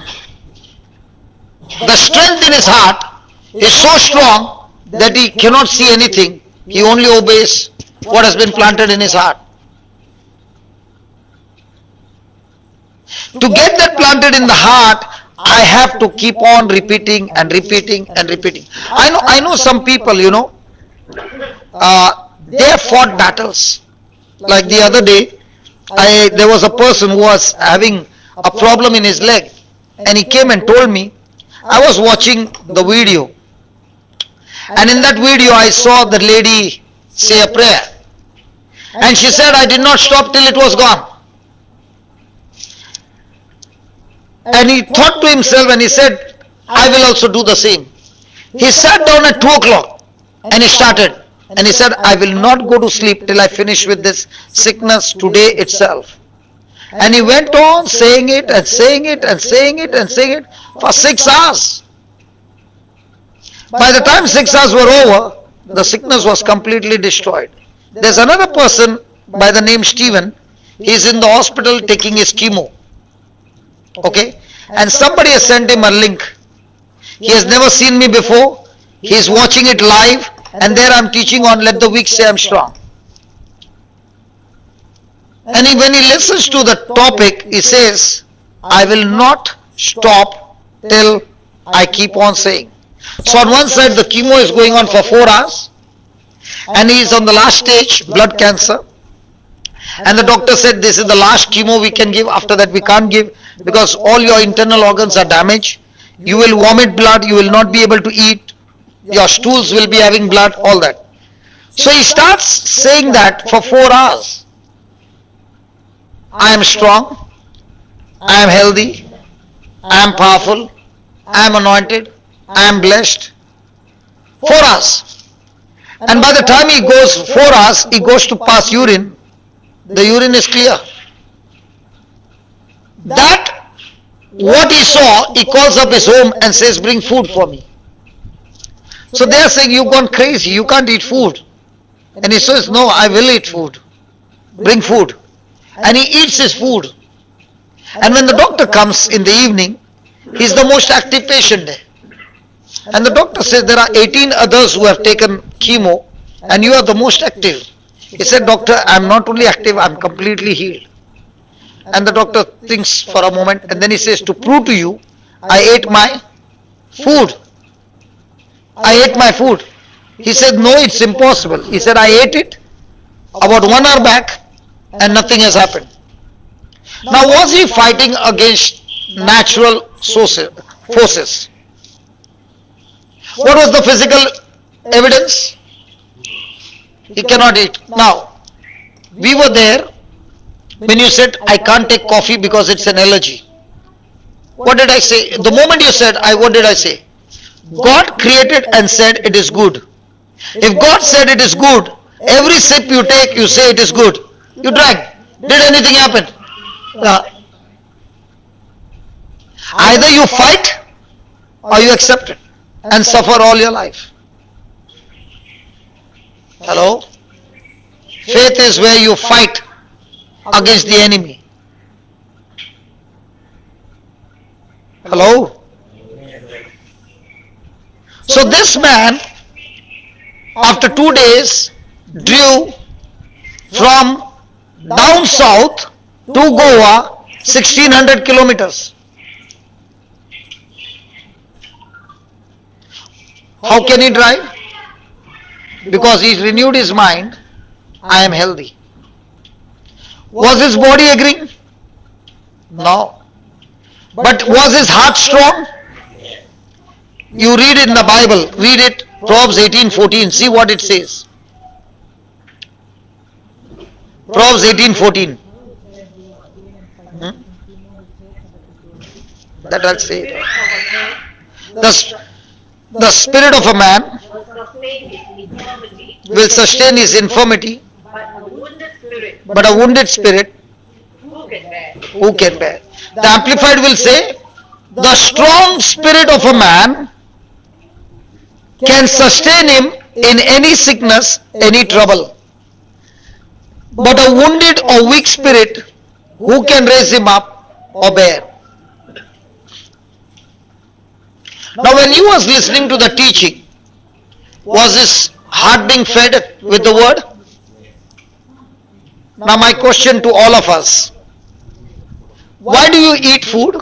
the strength in his heart is so strong that he cannot see anything. He only obeys what has been planted in his heart. To get that planted in the heart, I have to keep on repeating and repeating and repeating. I know some people, they have fought battles. Like the other day, there was a person who was having a problem in his leg, and he came and told me. I was watching the video, and in that video I saw the lady say a prayer, and she said, I did not stop till it was gone. And he thought to himself and he said, I will also do the same. He sat down at 2 o'clock and he started, and he said, I will not go to sleep till I finish with this sickness today itself. And he went on saying it and saying it and saying it and saying it for 6 hours. By the time 6 hours were over, the sickness was completely destroyed. There's another person by the name Stephen. He's in the hospital taking his chemo. Okay? And somebody has sent him a link. He has never seen me before. He is watching it live, and there I'm teaching on let the weak say I'm strong. And when he listens to the topic, he says, I will not stop till I keep on saying. So on one side the chemo is going on for 4 hours, and he is on the last stage, blood cancer. And the doctor said this is the last chemo we can give, after that we can't give because all your internal organs are damaged. You will vomit blood, you will not be able to eat, your stools will be having blood, all that. So he starts saying that for 4 hours. I am strong, I am healthy, I am powerful, I am anointed, I am blessed. 4 hours. And by the time he goes 4 hours, he goes to pass urine, the urine is clear. That, what he saw, he calls up his home and says, bring food for me. So they are saying, you've gone crazy, you can't eat food. And he says, no, I will eat food. Bring food. And he eats his food. And when the doctor comes in the evening, he's the most active patient there. And the doctor says, there are 18 others who have taken chemo, and you are the most active. He said, doctor, I'm not only active, I'm completely healed. And the doctor thinks for a moment, and then he says, to prove to you, I ate my food. I ate my food. He said, no, it's impossible. He said, I ate it about 1 hour back, and nothing has happened. Now, was he fighting against natural forces? What was the physical evidence? He cannot eat. Now, we were there when you said, I can't take coffee because it's an allergy. What did I say? The moment you said, what did I say? God created and said it is good. If God said it is good, every sip you take, you say it is good. You drank. Did anything happen? Either you fight or you accept it and suffer all your life. Hello? Faith is where you fight against the enemy. Hello? So this man, after 2 days, drew from down south to Goa 1600 kilometers. How can he drive? Because he renewed his mind, I am healthy. Was his body agreeing? No. But was his heart strong? You read it in the Bible, read it, Proverbs 18:14, see what it says. Proverbs 18:14. That I'll say. The spirit of a man will sustain his infirmity, but a wounded spirit who can bear? The Amplified will say, the strong spirit of a man can sustain him in any sickness, any trouble. But a wounded or weak spirit, who can raise him up or bear? Now when you was listening to the teaching, was his heart being fed with the word? Now my question to all of us, why do you eat food?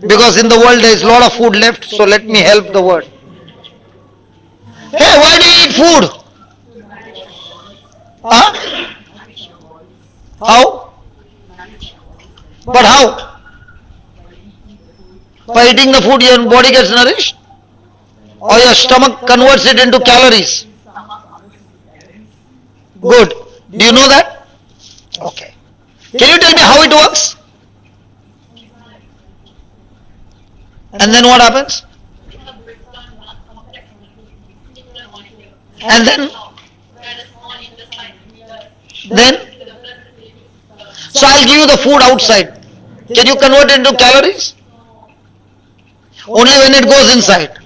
Because in the world there is a lot of food left, so let me help the world. Hey, why do you eat food? Huh? How? But how? By eating the food your body gets nourished? Or your stomach converts it into calories? Good. Do you know that? Okay. Can you tell me how it works? And then what happens? And then? So I'll give you the food outside. Can you convert it into calories? Only when it goes inside.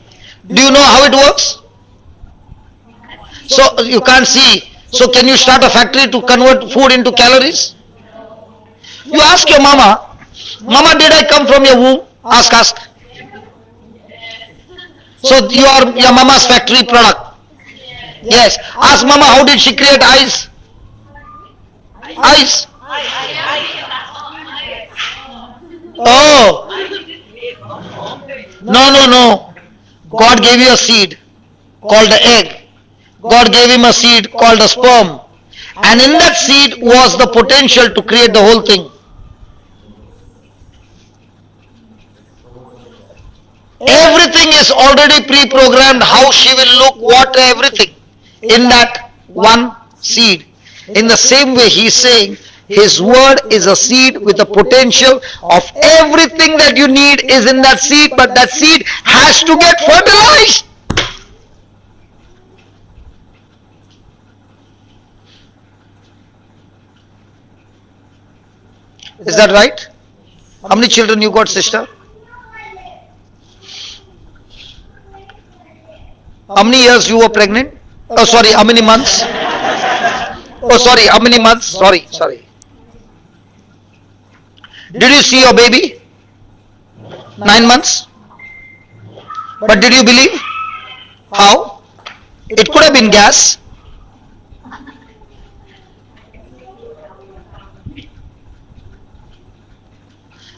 Do you know how it works? So you can't see. So can you start a factory to convert food into calories? You ask your mama, Mama, did I come from your womb? Ask. So you are your mama's factory product. Yes. Ask mama, how did she create eyes? Eyes. Oh. No. God gave you a seed called the egg. God gave him a seed called a sperm. And in that seed was the potential to create the whole thing. Everything is already pre-programmed, how she will look, what, everything in that one seed. In the same way, he is saying his word is a seed with the potential of everything that you need is in that seed, but that seed has to get fertilized. Is that right? How many children you got, sister? How many years you were pregnant? Oh, sorry, how many months? Oh, sorry, how many months? Sorry. Did you see your baby? 9 months? But did you believe? How? It could have been gas.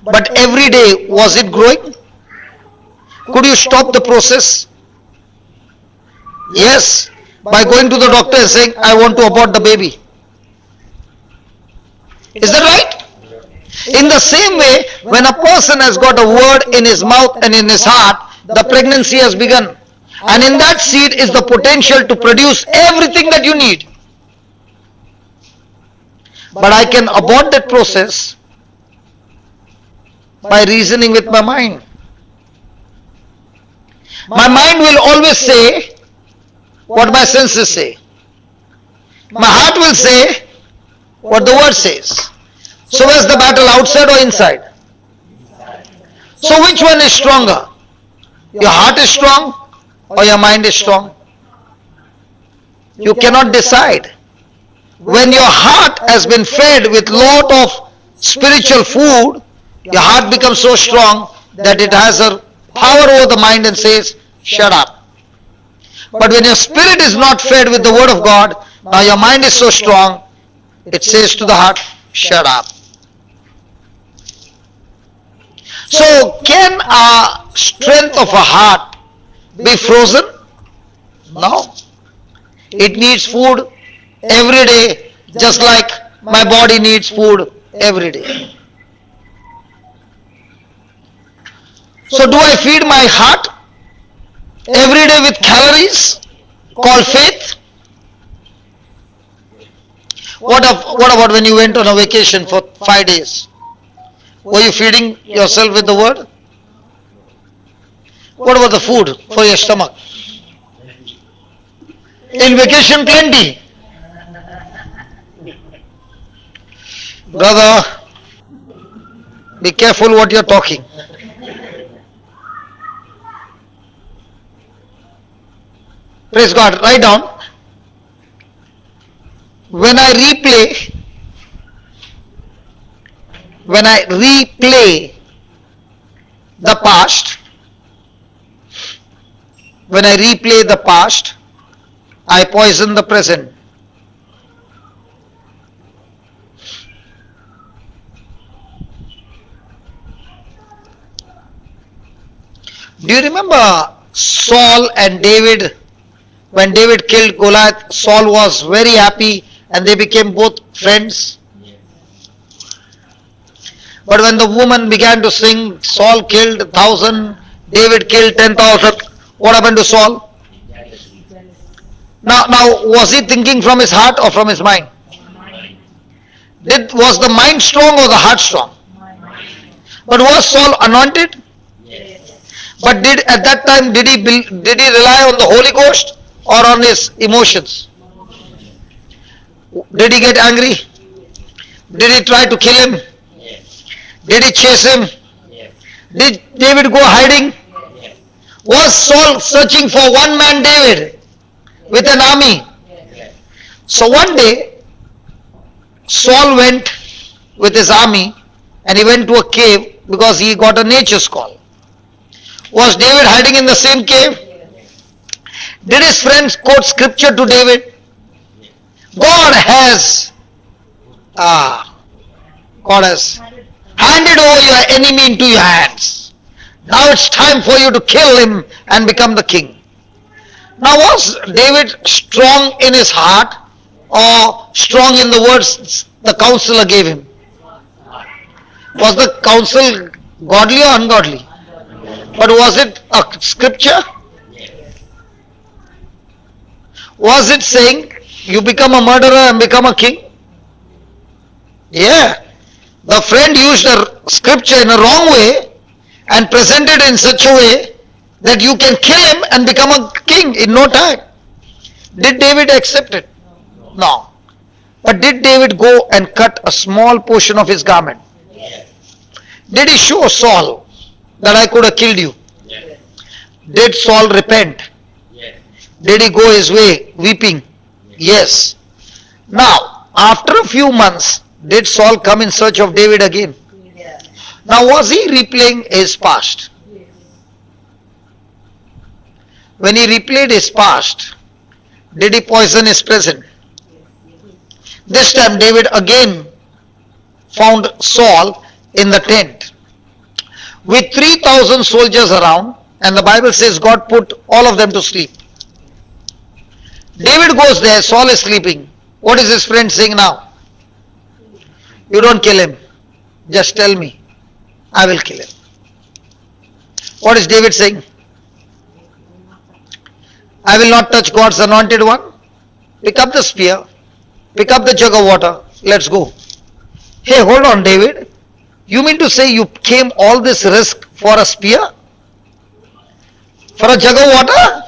But every day, was it growing? Could you stop the process? Yes, by going to the doctor and saying, I want to abort the baby. Is that right? In the same way, when a person has got a word in his mouth and in his heart, the pregnancy has begun. And in that seed is the potential to produce everything that you need. But I can abort that process by reasoning with my mind. My mind will always say what my senses say. My heart will say what the word says. So where's the battle, outside or inside? So which one is stronger? Your heart is strong or your mind is strong? You cannot decide. When your heart has been fed with lot of spiritual food, your heart becomes so strong that it has a power over the mind and says, shut up. But when your spirit is not fed with the word of God, now your mind is so strong, it says to the heart, shut up. So can our strength of a heart be frozen? No. It needs food every day, just like my body needs food every day. So do I feed my heart every day with calories called faith? What about when you went on a vacation for 5 days? Were you feeding yourself with the word? What about the food for your stomach? In vacation plenty. Brother, be careful what you're talking. Praise God, write down. When I replay the past, when I replay the past, I poison the present. Do you remember Saul and David? When David killed Goliath, Saul was very happy and they became both friends. But when the woman began to sing, Saul killed 1,000, David killed 10,000, what happened to Saul? Now, was he thinking from his heart or from his mind? Was the mind strong or the heart strong? But was Saul anointed? But at that time did he rely on the Holy Ghost or on his emotions? Did he get angry? Did he try to kill him? Did he chase him? Did David go hiding? Was Saul searching for one man David with an army? So one day Saul went with his army and he went to a cave because he got a nature's call. Was David hiding in the same cave? Did his friends quote scripture to David? God has handed over your enemy into your hands. Now it's time for you to kill him and become the king. Now was David strong in his heart or strong in the words the counselor gave him? Was the counsel godly or ungodly? But was it a scripture? Was it saying you become a murderer and become a king? Yeah. The friend used a scripture in a wrong way and presented it in such a way that you can kill him and become a king in no time. Did David accept it? No. But did David go and cut a small portion of his garment? Did he show Saul that I could have killed you? Did Saul repent? Did he go his way weeping? Yes. Now, after a few months, did Saul come in search of David again? Now, was he replaying his past? When he replayed his past, did he poison his present? This time David again found Saul in the tent with 3,000 soldiers around, and the Bible says God put all of them to sleep. David goes there, Saul is sleeping. What is his friend saying now? You don't kill him. Just tell me. I will kill him. What is David saying? I will not touch God's anointed one. Pick up the spear. Pick up the jug of water. Let's go. Hey, hold on, David. You mean to say you came all this risk for a spear? For a jug of water?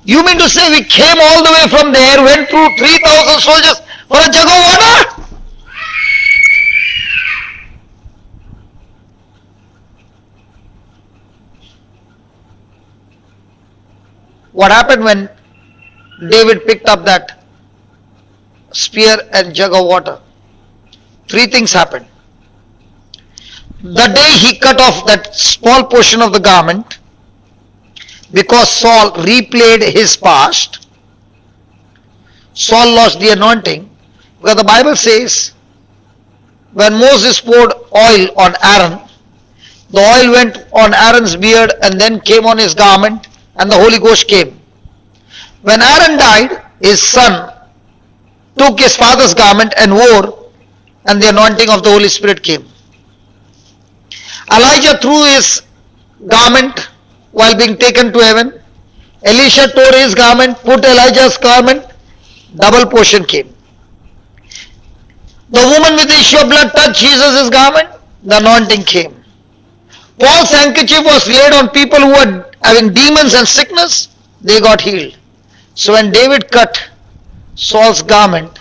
You mean to say we came all the way from there, went through 3,000 soldiers for a jug of water? What happened when David picked up that spear and jug of water? Three things happened. The day he cut off that small portion of the garment, because Saul replayed his past, Saul lost the anointing. Because the Bible says, when Moses poured oil on Aaron, the oil went on Aaron's beard and then came on his garment, and the Holy Ghost came. When Aaron died, his son took his father's garment and wore, and the anointing of the Holy Spirit came. Elijah threw his garment while being taken to heaven. Elisha tore his garment, put Elijah's garment, double portion came. The woman with the issue of blood touched Jesus' garment, the anointing came. Paul's handkerchief was laid on people who were having demons and sickness, they got healed. So when David cut Saul's garment,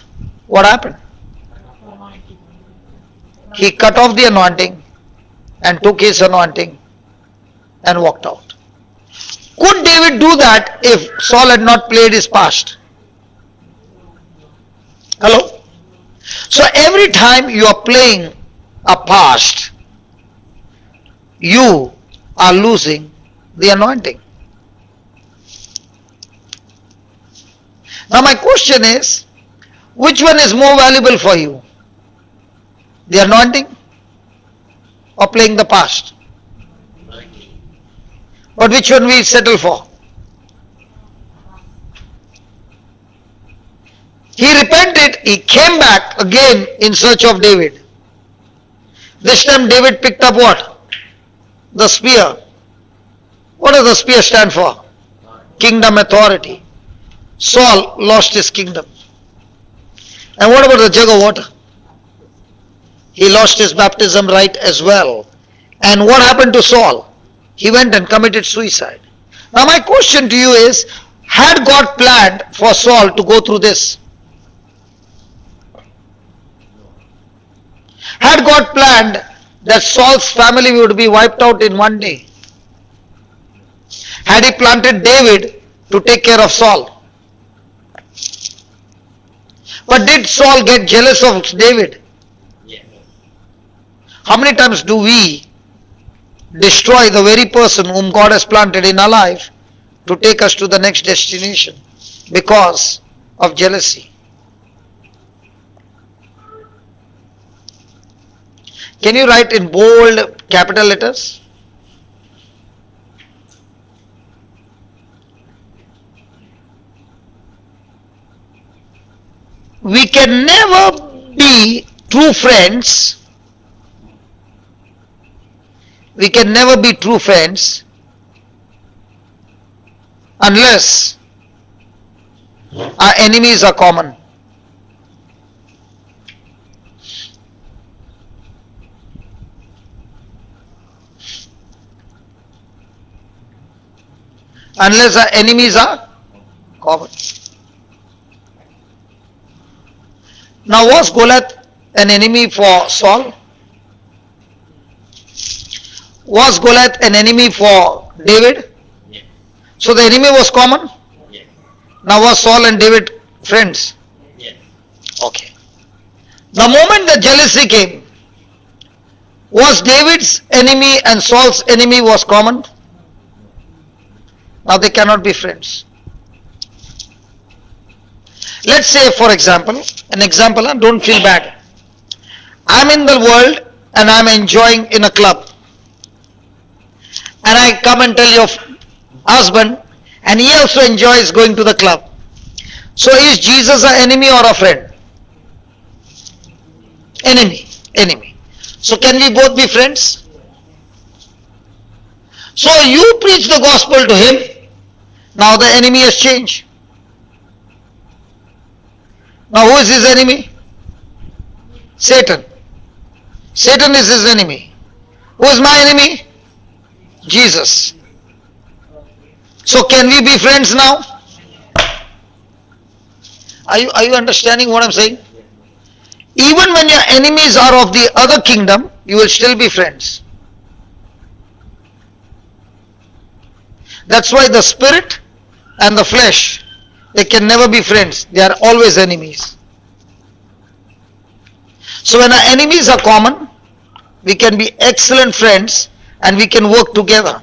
what happened? He cut off the anointing and took his anointing and walked out. Could David do that if Saul had not played his past? Hello? So every time you are playing a past, you are losing the anointing. Now my question is, which one is more valuable for you? The anointing or playing the past? But which one we settle for? He repented, he came back again in search of David. This time David picked up what? The spear. What does the spear stand for? Kingdom authority. Saul lost his kingdom. And what about the jug of water? He lost his baptism right as well. And what happened to Saul? He went and committed suicide. Now my question to you is, had God planned for Saul to go through this? Had God planned that Saul's family would be wiped out in one day? Had he planted David to take care of Saul? But did Saul get jealous of David? Yes. How many times do we destroy the very person whom God has planted in our life to take us to the next destination because of jealousy? Can you write in bold capital letters? We can never be true friends. We can never be true friends unless our enemies are common. Unless our enemies are common. Now was Goliath an enemy for Saul? Was Goliath an enemy for David? Yes. So the enemy was common? Yes. Now was Saul and David friends? Yes. Okay. The moment the jealousy came, was David's enemy and Saul's enemy was common? Now they cannot be friends. Let's say, for example, don't feel bad. I'm in the world and I'm enjoying in a club. And I come and tell your husband, and he also enjoys going to the club. So is Jesus an enemy or a friend? Enemy. So can we both be friends? So you preach the gospel to him. Now the enemy has changed. Now who is his enemy? Satan. Satan is his enemy. Who is my enemy? Jesus. So can we be friends now? Are you understanding what I'm saying? Even when your enemies are of the other kingdom, you will still be friends. That's why the spirit and the flesh, they can never be friends. They are always enemies. So when our enemies are common, we can be excellent friends and we can work together.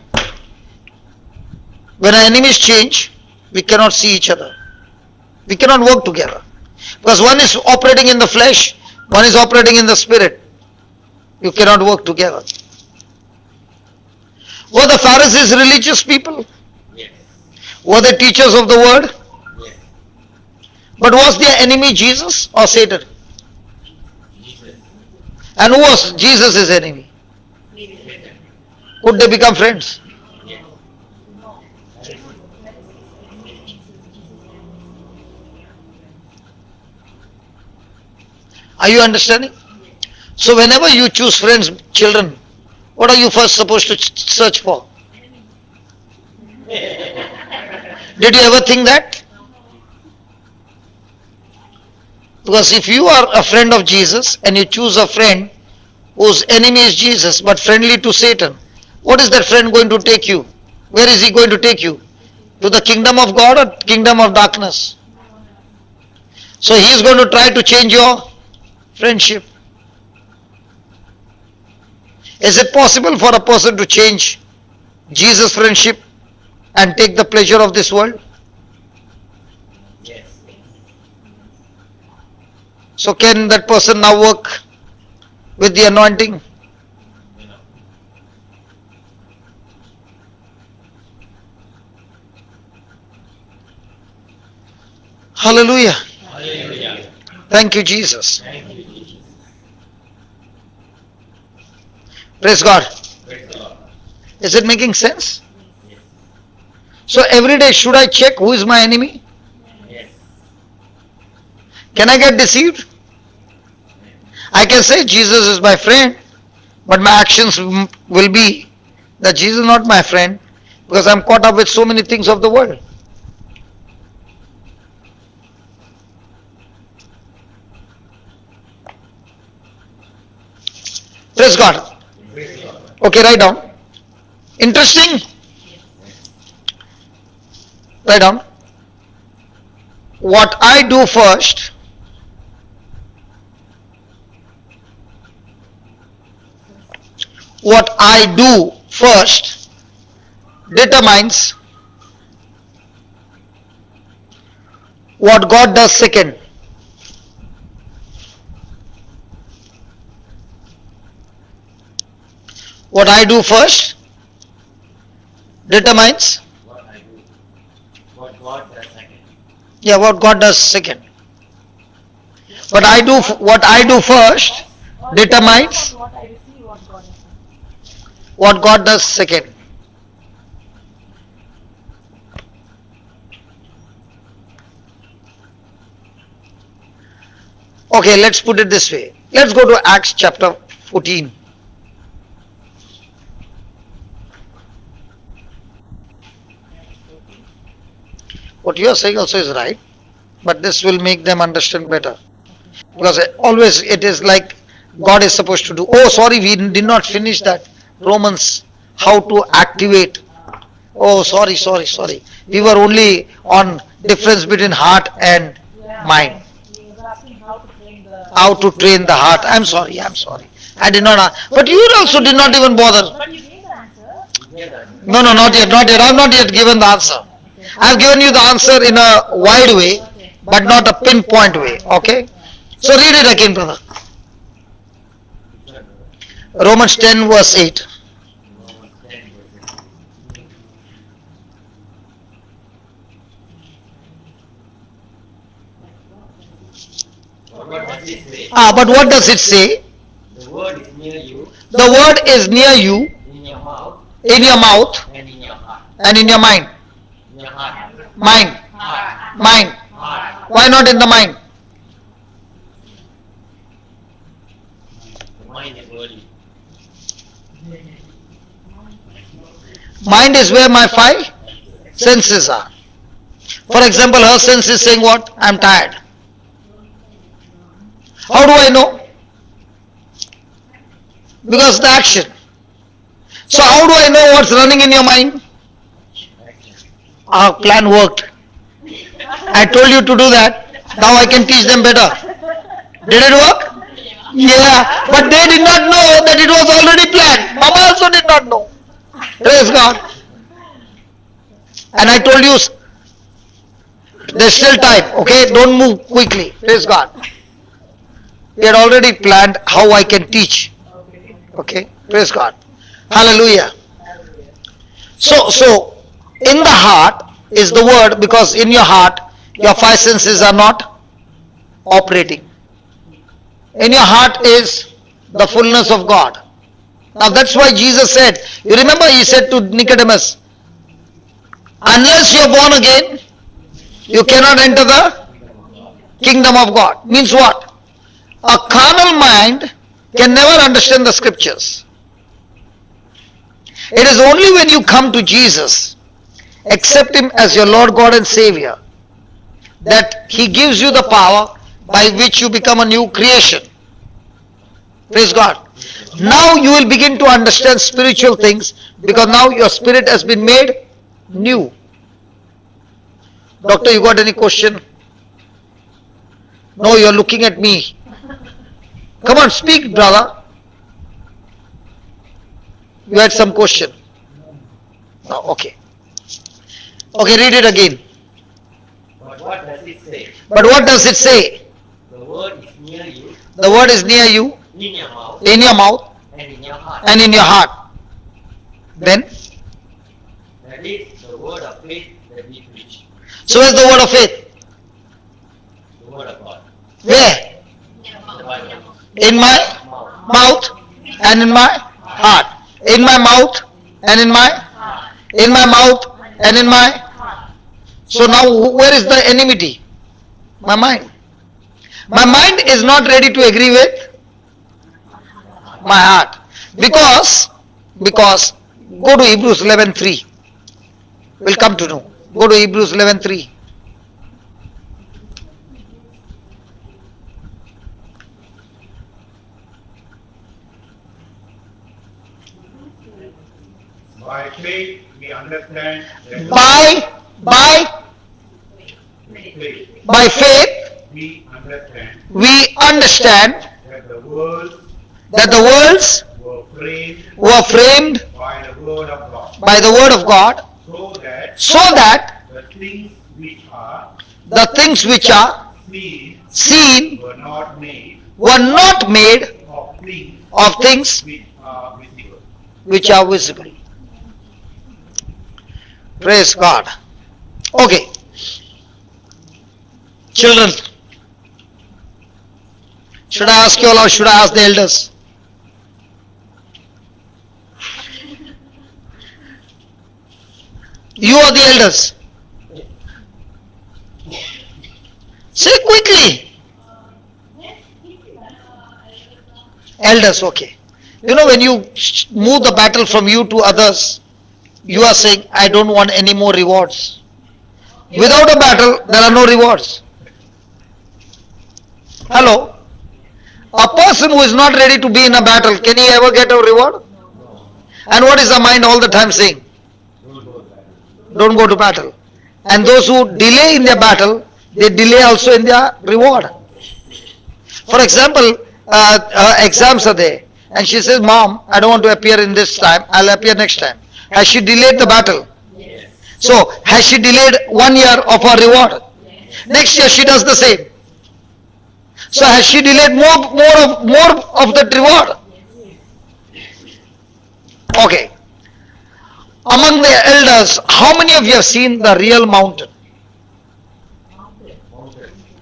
When our enemies change, we cannot see each other. We cannot work together. Because one is operating in the flesh, one is operating in the spirit. You cannot work together. Were the Pharisees religious people? Yes. Were they teachers of the word? Yes. But was their enemy Jesus or Satan? Jesus. And who was Jesus' enemy? Satan. Could they become friends? Yes. Are you understanding? So whenever you choose friends, children, what are you first supposed to search for? Did you ever think that? Because if you are a friend of Jesus and you choose a friend whose enemy is Jesus but friendly to Satan, what is that friend going to take you? Where is he going to take you? To the kingdom of God or kingdom of darkness? So he is going to try to change your friendship. Is it possible for a person to change Jesus' friendship and take the pleasure of this world? Yes. So can that person now work with the anointing? You know. Hallelujah. Hallelujah. Thank you, Jesus. Thank you, Jesus. Praise God. Praise the Lord. Is it making sense? Yes. So every day should I check who is my enemy? Yes. Can I get deceived? I can say Jesus is my friend, but my actions will be that Jesus is not my friend because I'm caught up with so many things of the world. Praise God. Praise the Lord. Okay, write down. Interesting? Write down. What I do first what I do first determines what God does second. What I do first determines, What I do. What God does second. what God does second. What I do first determines What I receive, what God has done. what God does second. Okay, let's put it this way. Let's go to Acts chapter 14. What you are saying also is right, but this will make them understand better. Because always it is like God is supposed to do. Oh, sorry, we did not finish that. Romans, how to activate. Oh, sorry. We were only on difference between heart and mind. He was asking how to train the. How to train the heart. I'm sorry. I did not. But you also did not even bother. But you gave the answer. Together. No, not yet. I have not yet given the answer. I have given you the answer in a wide way, but not a pinpoint way. Okay? So read it again, brother. Romans 10 verse 8. Romans 10 verse 8. What does it say? But what does it say? The word is near you, The word is near you, in your mouth, in your mouth, and in your heart. and in your mind. In your heart. Mind. Heart. Mind. Heart. Why not in the mind? The mind is worldly. Mind is where my five senses are. For example, her sense is saying what? I'm tired. How do I know? Because the action. So how do I know what's running in your mind? Our plan worked. I told you to do that. Now I can teach them better. Did it work? Yeah. But they did not know that it was already planned. Mama also did not know. Praise God. And I told you, there's still time. Okay, don't move quickly. Praise God. We had already planned how I can teach. Okay, praise God. Hallelujah. So in the heart is the word, because in your heart your five senses are not operating. In your heart is the fullness of God. Now that's why Jesus said, you remember he said to Nicodemus, unless you are born again, you cannot enter the kingdom of God. Means what? A carnal mind can never understand the scriptures. It is only when you come to Jesus, accept him as your Lord God and Savior, that he gives you the power by which you become a new creation. Praise God. Now you will begin to understand spiritual things, because now your spirit has been made new. Doctor, you got any question? No, you're looking at me. Come on, speak, brother. You had some question. No, okay. Okay, read it again. But what does it say? But what does it say? The word is near you, The word is near you, in your mouth, in your mouth, and in your heart. and in your heart. Then, That is the word of faith that we preach. so is the word of faith. The word of God. Where? The Bible. In my Mouth. mouth and in my heart. In my mouth and in my mouth and in my. So now where is the enmity? My mind. My mind is not ready to agree with my heart. Because go to Hebrews 11:3. We'll come to know. Go to Hebrews 11:3. By faith, we understand that By faith we understand we understand that the worlds that the worlds were were framed framed by the word of God, by the word of God, so that so that the things which are the things which are seen seen were not made were not made of of things things which are visible. which are visible. Praise God. Okay. Children, should I ask you all or should I ask the elders? You are the elders. Say quickly. Elders, okay. You know, when you move the battle from you to others, you are saying, I don't want any more rewards. Without a battle, there are no rewards. Hello? A person who is not ready to be in a battle, can he ever get a reward? And what is the mind all the time saying? Don't go to battle. And those who delay in their battle, they delay also in their reward. For example, exams are there. And she says, Mom, I don't want to appear in this time, I'll appear next time. Has she delayed the battle? So, has she delayed 1 year of her reward? Next year she does the same. So, has she delayed more of that reward? Okay. Among the elders, how many of you have seen the real mountain?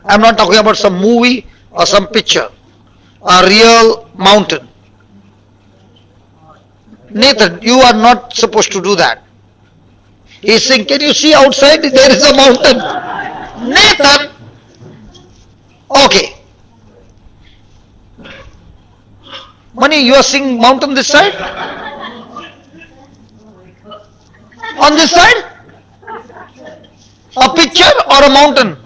I'm not talking about some movie or some picture. A real mountain. Nathan, you are not supposed to do that. He's saying, can you see outside? There is a mountain. Nathan! Okay. Mani, you are seeing mountain this side? On this side? A picture or a mountain?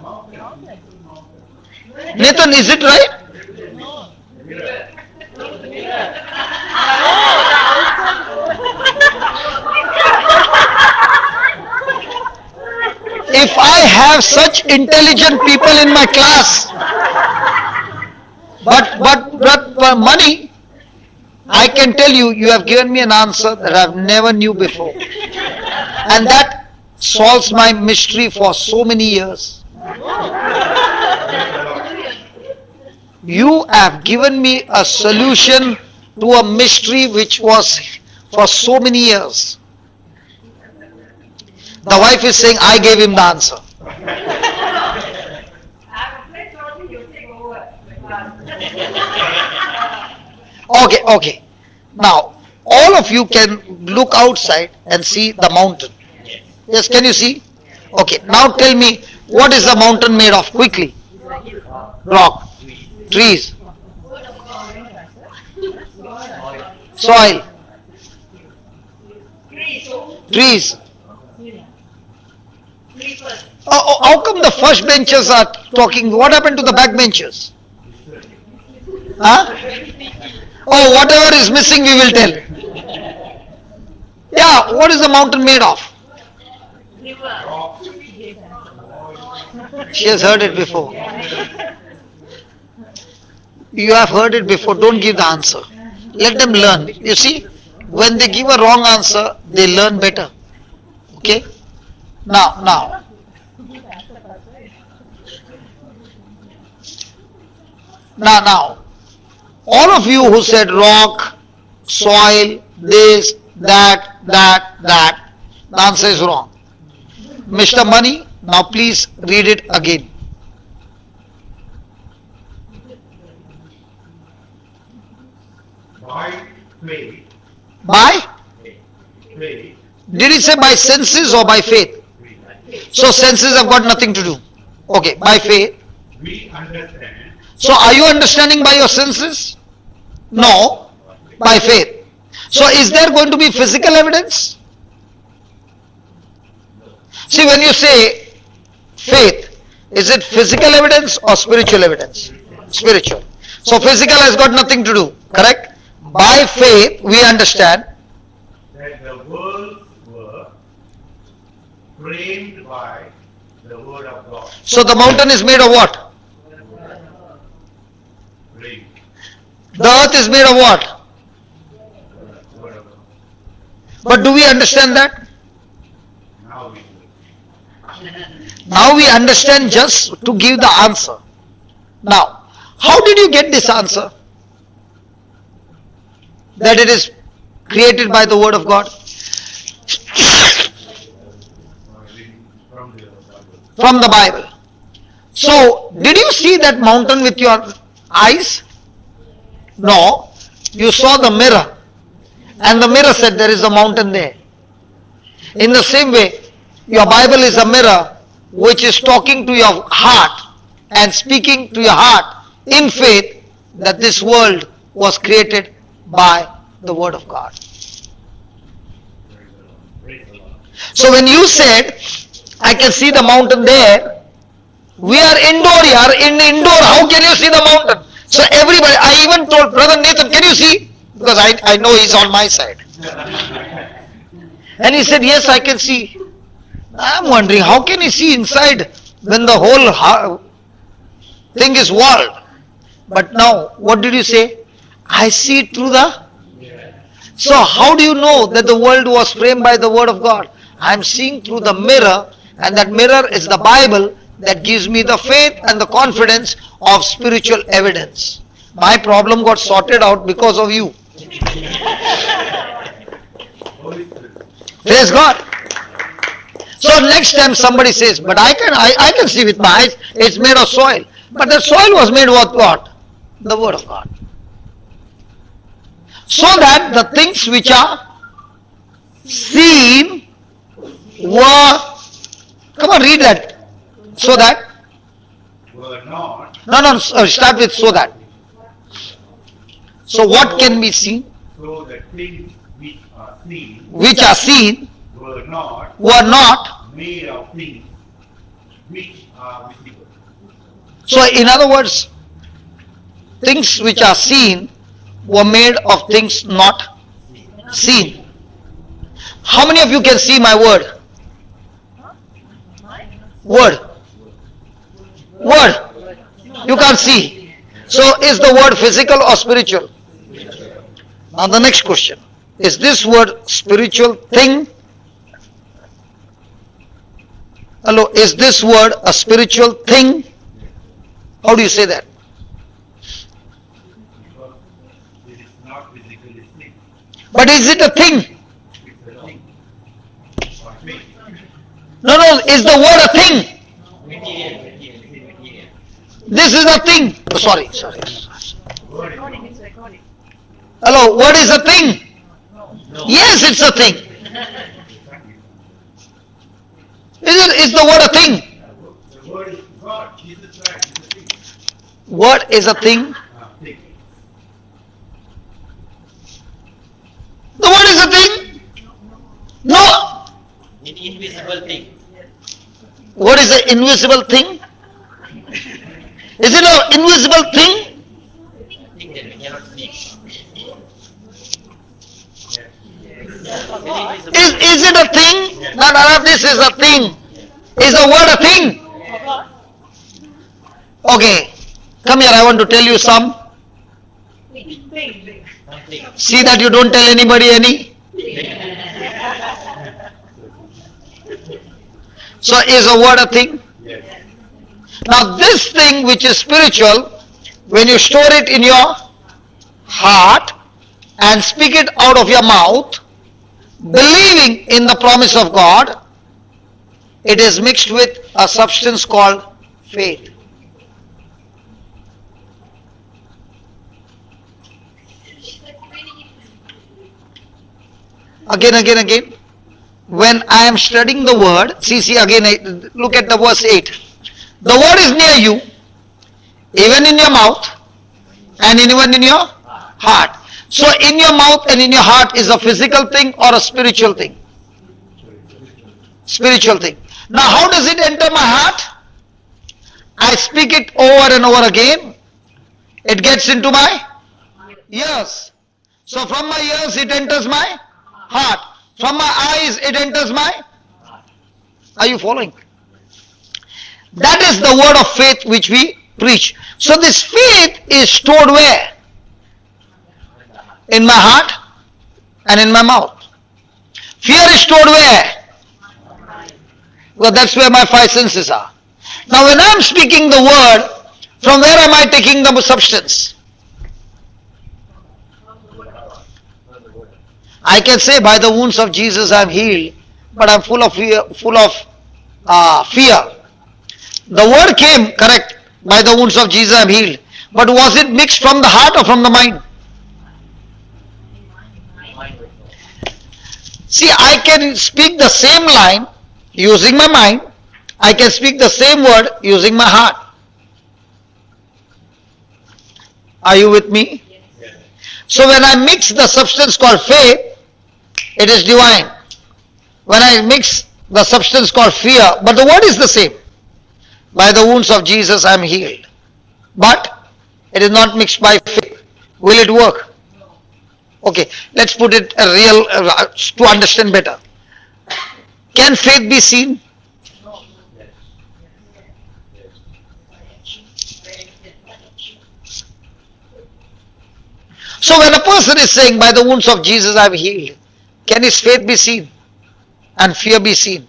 Nathan, is it right? If I have such intelligent people in my class, but Mani, I can tell you, you have given me an answer that I've never knew before. And that solves my mystery for so many years. You have given me a solution to a mystery which was for so many years. The wife is saying, I gave him the answer. Okay. Now, all of you can look outside and see the mountain. Yes, can you see? Okay, now tell me, what is the mountain made of? Quickly. Rock. Trees. Soil. Trees. How come the first benchers are talking? What happened to the back benchers? Huh? Oh, whatever is missing we will tell. Yeah, what is the mountain made of? She has heard it before. You have heard it before, don't give the answer. Let them learn. You see, when they give a wrong answer, they learn better. Okay? Now, all of you who said rock, soil, this, that, the answer is wrong. Mr. Money, now please read it again. By faith, By? faith, Did he say by senses or by faith? So senses have got nothing to do. Okay, by faith. we understand So are you understanding by your senses? No, by faith. So is there going to be physical evidence? See, when you say faith, is it physical evidence or spiritual evidence? Spiritual. So physical has got nothing to do, correct? By faith, we understand that the worlds were framed by the word of God. so the mountain is made of what? Framed. The earth is made of what? Word of God. But do we understand that? Now we do. Now we understand just to give the answer. Now, how did you get this answer? That it is created by the word of God? From the Bible. From the Bible. So, did you see that mountain with your eyes? No. You saw the mirror. And the mirror said there is a mountain there. In the same way, your Bible is a mirror which is talking to your heart and speaking to your heart in faith that this world was created by the word of God. Praise the Lord. So when you said, I can see the mountain there, we are indoor here, in indoor, how can you see the mountain? So everybody, I even told Brother Nathan, can you see? Because I know he's on my side. And he said, yes, I can see. I'm wondering, how can he see inside when the whole thing is walled? But now, what did you say? I see it through the... So how do you know that the world was framed by the word of God? I'm seeing through the mirror, and that mirror is the Bible that gives me the faith and the confidence of spiritual evidence. My problem got sorted out because of you. Holy Spirit. Praise God. So next time somebody says, but I can see with my eyes, it's made of soil. But the soil was made with what? The word of God. So that the things which are seen were, come on, read that. So that, Were not, no, start with so that. So what can be seen? so the things Which are seen were not were not. made of things which are visible. So in other words, things which are seen were made of things not seen. How many of you can see my word? Word. Word. You can't see. So is the word physical or spiritual? Now the next question. Is this word spiritual thing? Hello, is this word a spiritual thing? How do you say that? Because it is not physically seen. But is it a thing? It's a thing. Or thing. No, is the word a thing? Material. This is a thing. Oh, sorry. Word is Recording, not. it's recording. Hello, what is a thing? No. Yes, it's a thing. Is the word a thing? The word is God. Jesus Christ is a thing. Word is a thing. Thing. The word is a thing? No. An invisible thing. What is an invisible thing? Is it an invisible thing? Thing that we cannot see. Is it a thing? No, this is a thing. Is the word a thing? Okay. Come here, I want to tell you some. Thing. See that you don't tell anybody any. So is a word a thing? Yes. Now this thing which is spiritual, when you store it in your heart and speak it out of your mouth, believing in the promise of God, it is mixed with a substance called faith. Again. When I am studying the word, see again, look at the verse 8. The word is near you, even in your mouth and even in your heart. So in your mouth and in your heart is a physical thing or a spiritual thing? Spiritual thing. Now how does it enter my heart? I speak it over and over again. It gets into my ears. So from my ears it enters my heart. From my eyes it enters my. Are you following? That is the word of faith which we preach. So this faith is stored where? In my heart and in my mouth. Fear is stored where? Well, that's where my five senses are. Now when I am speaking the word, from where am I taking the substance? I can say by the wounds of Jesus I am healed, but I am full of fear. The word came, correct, by the wounds of Jesus I am healed. But was it mixed from the heart or from the mind? See, I can speak the same line using my mind. I can speak the same word using my heart. Are you with me? So when I mix the substance called faith, it is divine. When I mix the substance called fear, but the word is the same. By the wounds of Jesus I am healed. But it is not mixed by faith. Will it work? Okay, let's put it a real to understand better. Can faith be seen? So when a person is saying by the wounds of Jesus I am healed, can his faith be seen and fear be seen?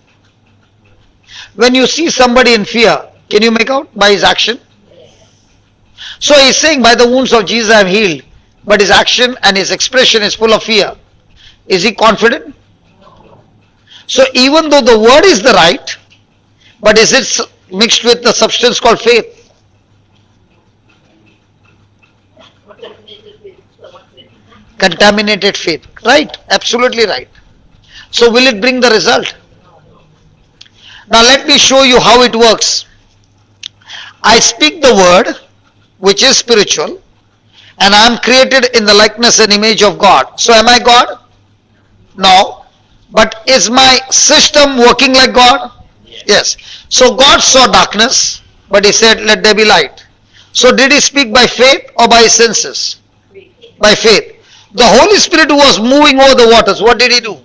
When you see somebody in fear, can you make out by his action? So he is saying by the wounds of Jesus I am healed, but his action and his expression is full of fear. Is he confident? So even though the word is the right, but is it mixed with the substance called faith? Contaminated faith. Right, absolutely right. So will it bring the result? Now let me show you how it works. I speak the word, which is spiritual, and I am created in the likeness and image of God. So am I God? No. But is my system working like God? Yes. So God saw darkness, but he said, let there be light. So did he speak by faith or by his senses? By faith. The Holy Spirit who was moving over the waters, what did he do?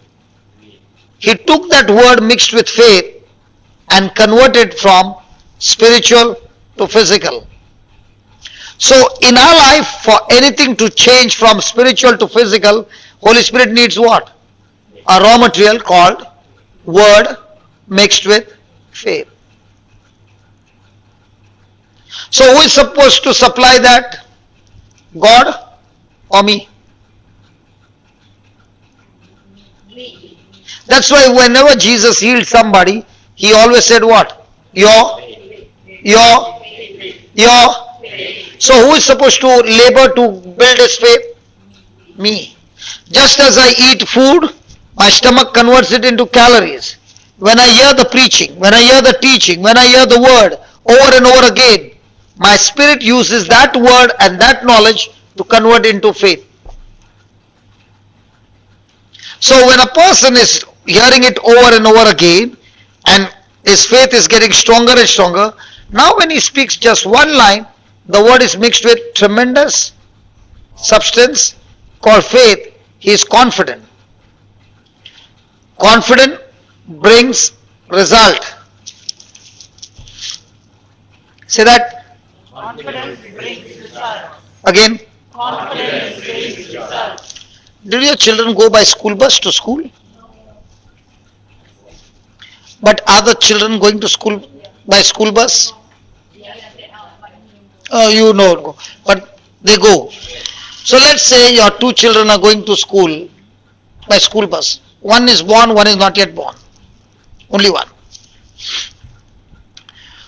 He took that word mixed with faith and converted from spiritual to physical. So in our life, for anything to change from spiritual to physical, Holy Spirit needs what? A raw material called word mixed with faith. So who is supposed to supply that? God or me? That's why whenever Jesus healed somebody, he always said what? Your. So who is supposed to labor to build his faith? Me. Just as I eat food, my stomach converts it into calories. When I hear the preaching, when I hear the teaching, when I hear the word over and over again, my spirit uses that word and that knowledge to convert into faith. So when a person is hearing it over and over again and his faith is getting stronger and stronger, now when he speaks just one line, the word is mixed with tremendous substance called faith. He is confident. Confident brings result. Say that. Confidence brings result. Again. Confidence brings result. Did your children go by school bus to school? But are the children going to school by school bus? You know, but they go. So let's say your two children are going to school by school bus. One is born, one is not yet born. Only one.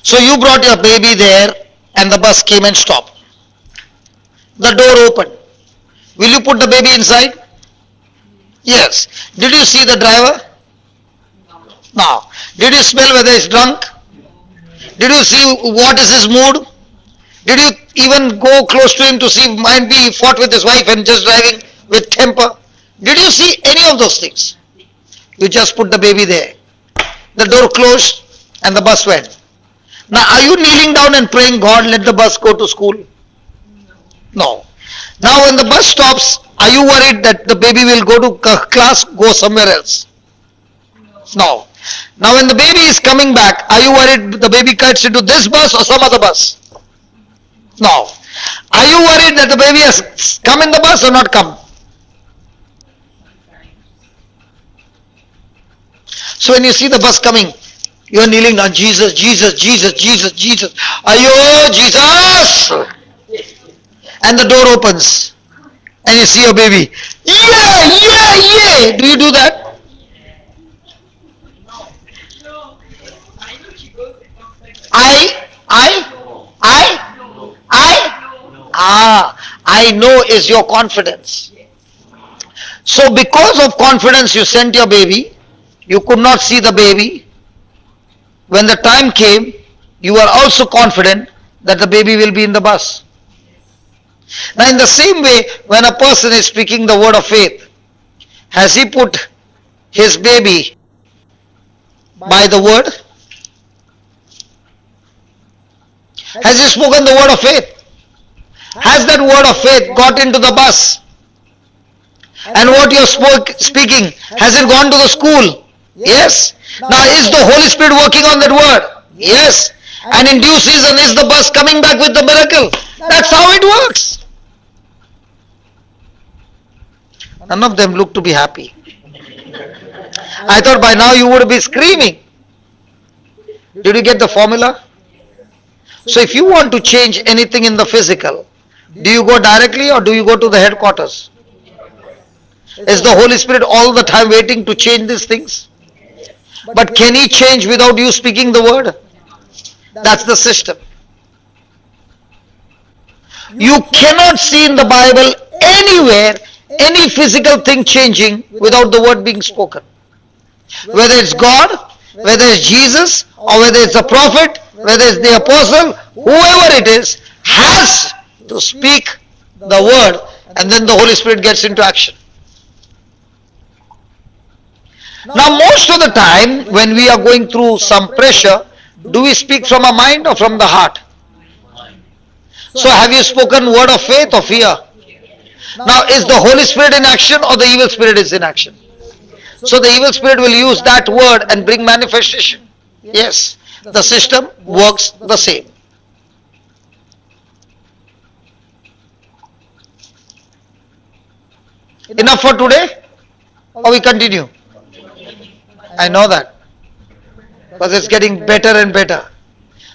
So you brought your baby there and the bus came and stopped. The door opened. Will you put the baby inside? Yes. Did you see the driver? No. Did you smell whether he's drunk? Did you see what is his mood? Did you even go close to him to see, might be he fought with his wife and just driving with temper? Did you see any of those things? You just put the baby there. The door closed and the bus went. Now are you kneeling down and praying, God, let the bus go to school? No. Now when the bus stops, are you worried that the baby will go to class, go somewhere else? No. Now when the baby is coming back, are you worried the baby cuts into this bus or some other bus? No. Are you worried that the baby has come in the bus or not come? So when you see the bus coming, you are kneeling down, Jesus, Jesus, Jesus, Jesus, Jesus. Ayo, Jesus! And the door opens and you see your baby. Yeah, yeah, yeah. Do you do that? I know is your confidence. So because of confidence you sent your baby, you could not see the baby. When the time came, you were also confident that the baby will be in the bus. Now in the same way, when a person is speaking the word of faith, has he put his baby by the word? Has he spoken the word of faith? Has that word of faith got into the bus? And what you are speaking, has it gone to the school? Yes. Now is the Holy Spirit working on that word? Yes. And in due season is the bus coming back with the miracle? That's how it works. None of them look to be happy. I thought by now you would be screaming. Did you get the formula? So if you want to change anything in the physical, do you go directly or do you go to the headquarters? Is the Holy Spirit all the time waiting to change these things? But can He change without you speaking the word? That's the system. You cannot see in the Bible anywhere any physical thing changing without the word being spoken. Whether it's God, whether it's Jesus, or whether it's the prophet, whether it's the apostle, whoever it is, has to speak the word, and then the Holy Spirit gets into action. Now most of the time when we are going through some pressure, do we speak from our mind or from the heart? So have you spoken word of faith or fear? Now is the Holy Spirit in action or the evil spirit is in action? So the evil spirit will use that word and bring manifestation. Yes, the system works the same. Enough for today? Or we continue? I know that. Because it's getting better and better.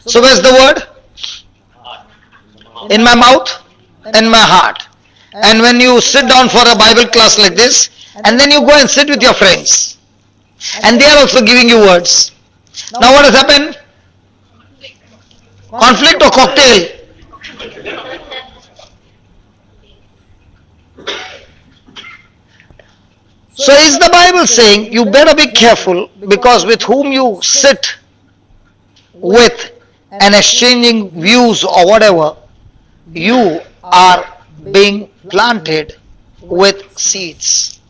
So where's the word? In my mouth, in my heart. And when you sit down for a Bible class like this, and then you go and sit with your friends, and they are also giving you words. Now what has happened? Conflict or cocktail? So is the Bible saying you better be careful, because with whom you sit with and exchanging views or whatever, you are being planted with seeds.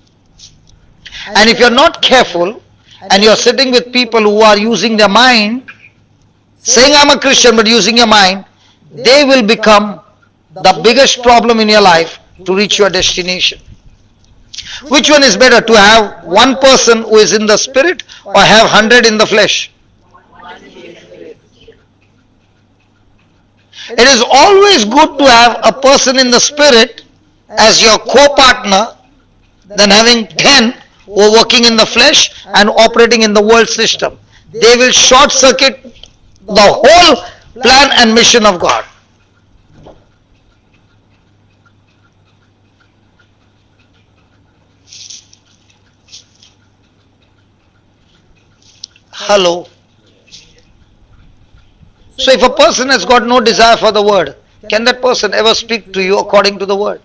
And if you're not careful and you're sitting with people who are using their mind, saying I'm a Christian but using your mind, they will become the biggest problem in your life to reach your destination. Which one is better, to have one person who is in the spirit or have 100 in the flesh? It is always good to have a person in the spirit as your co-partner than having 10 who are working in the flesh and operating in the world system. They will short circuit the whole plan and mission of God. Hello. So if a person has got no desire for the word, can that person ever speak to you according to the word?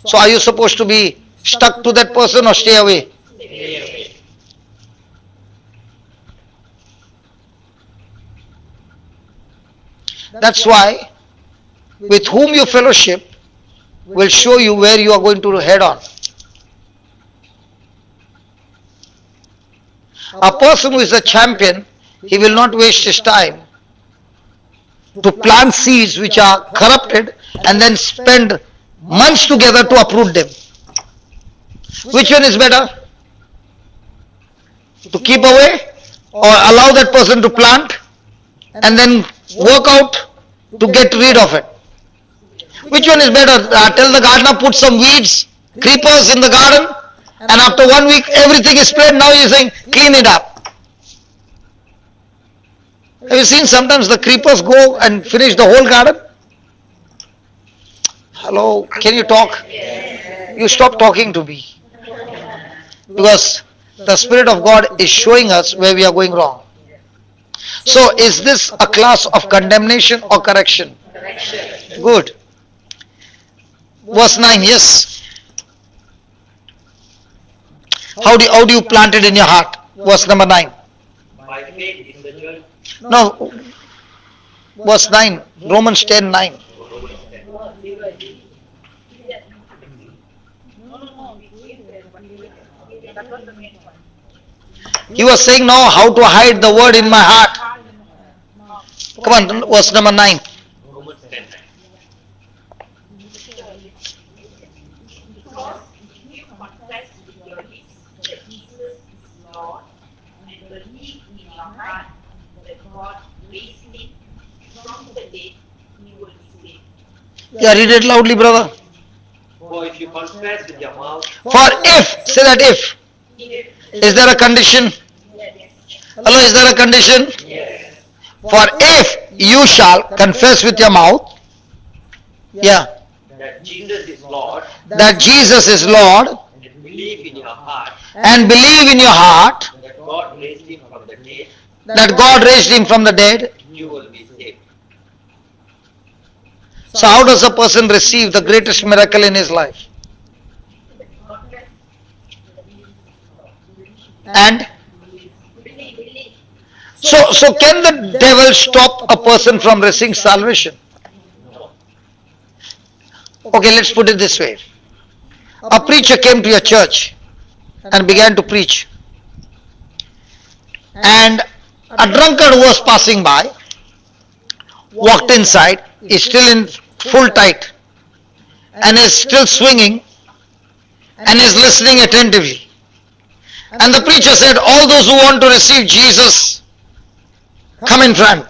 So are you supposed to be stuck to that person or stay away? That's why with whom you fellowship will show you where you are going to head on. A person who is a champion, he will not waste his time to plant seeds which are corrupted and then spend months together to uproot them. Which one is better? To keep away or allow that person to plant and then work out to get rid of it? Which one is better? Tell the gardener put some weeds, creepers in the garden, and after 1 week everything is spread. Now he is saying clean it up. Have you seen sometimes the creepers go and finish the whole garden? Hello, can you talk? You stop talking to me. Because the Spirit of God is showing us where we are going wrong. So is this a class of condemnation or correction? Good. Verse 9, yes. How do you plant it in your heart? Verse number 9. By faith in the church. No. Verse 9. Romans 10:9. He was saying now how to hide the word in my heart. Come on, verse number 9. Romans 10. Because if you confess with your lips that Jesus is Lord and believe in your heart that God raised him from the dead, you will be saved. Yeah, read it loudly, brother. For if you confess with your mouth, For if, say that if. If Is there a condition? Hello, is there a condition? yes, For if you shall confess with your mouth, yeah, that Jesus is Lord, that Jesus is Lord, and believe in your heart and believe in your heart that God raised him from the dead, that God raised him from the dead, you will be saved. so how does a person receive the greatest miracle in his life? And so can the devil stop a person from receiving salvation? Okay, let's put it this way. A preacher came to your church and began to preach. And a drunkard who was passing by walked inside, is still in full tight and is still swinging and is listening attentively. And the preacher said, all those who want to receive Jesus, come in front.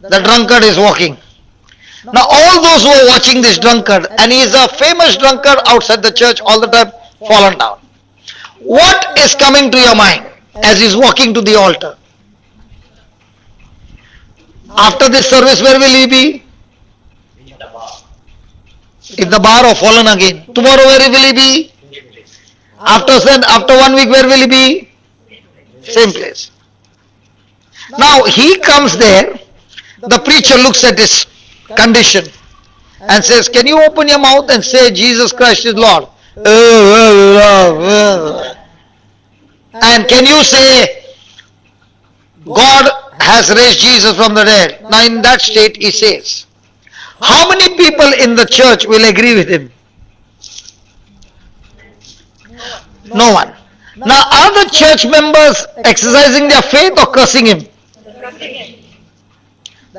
The drunkard is walking. Now all those who are watching this drunkard, and he is a famous drunkard outside the church all the time, fallen down. What is coming to your mind as he is walking to the altar? After this service, where will he be? In the bar. In the bar or fallen again. Tomorrow, where will he be? After 1 week, where will he be? Same place. Now he comes there, the preacher looks at his condition and says, can you open your mouth and say Jesus Christ is Lord? And can you say God has raised Jesus from the dead? Now in that state he says, how many people in the church will agree with him? No one. Now are the church members exercising their faith or cursing him?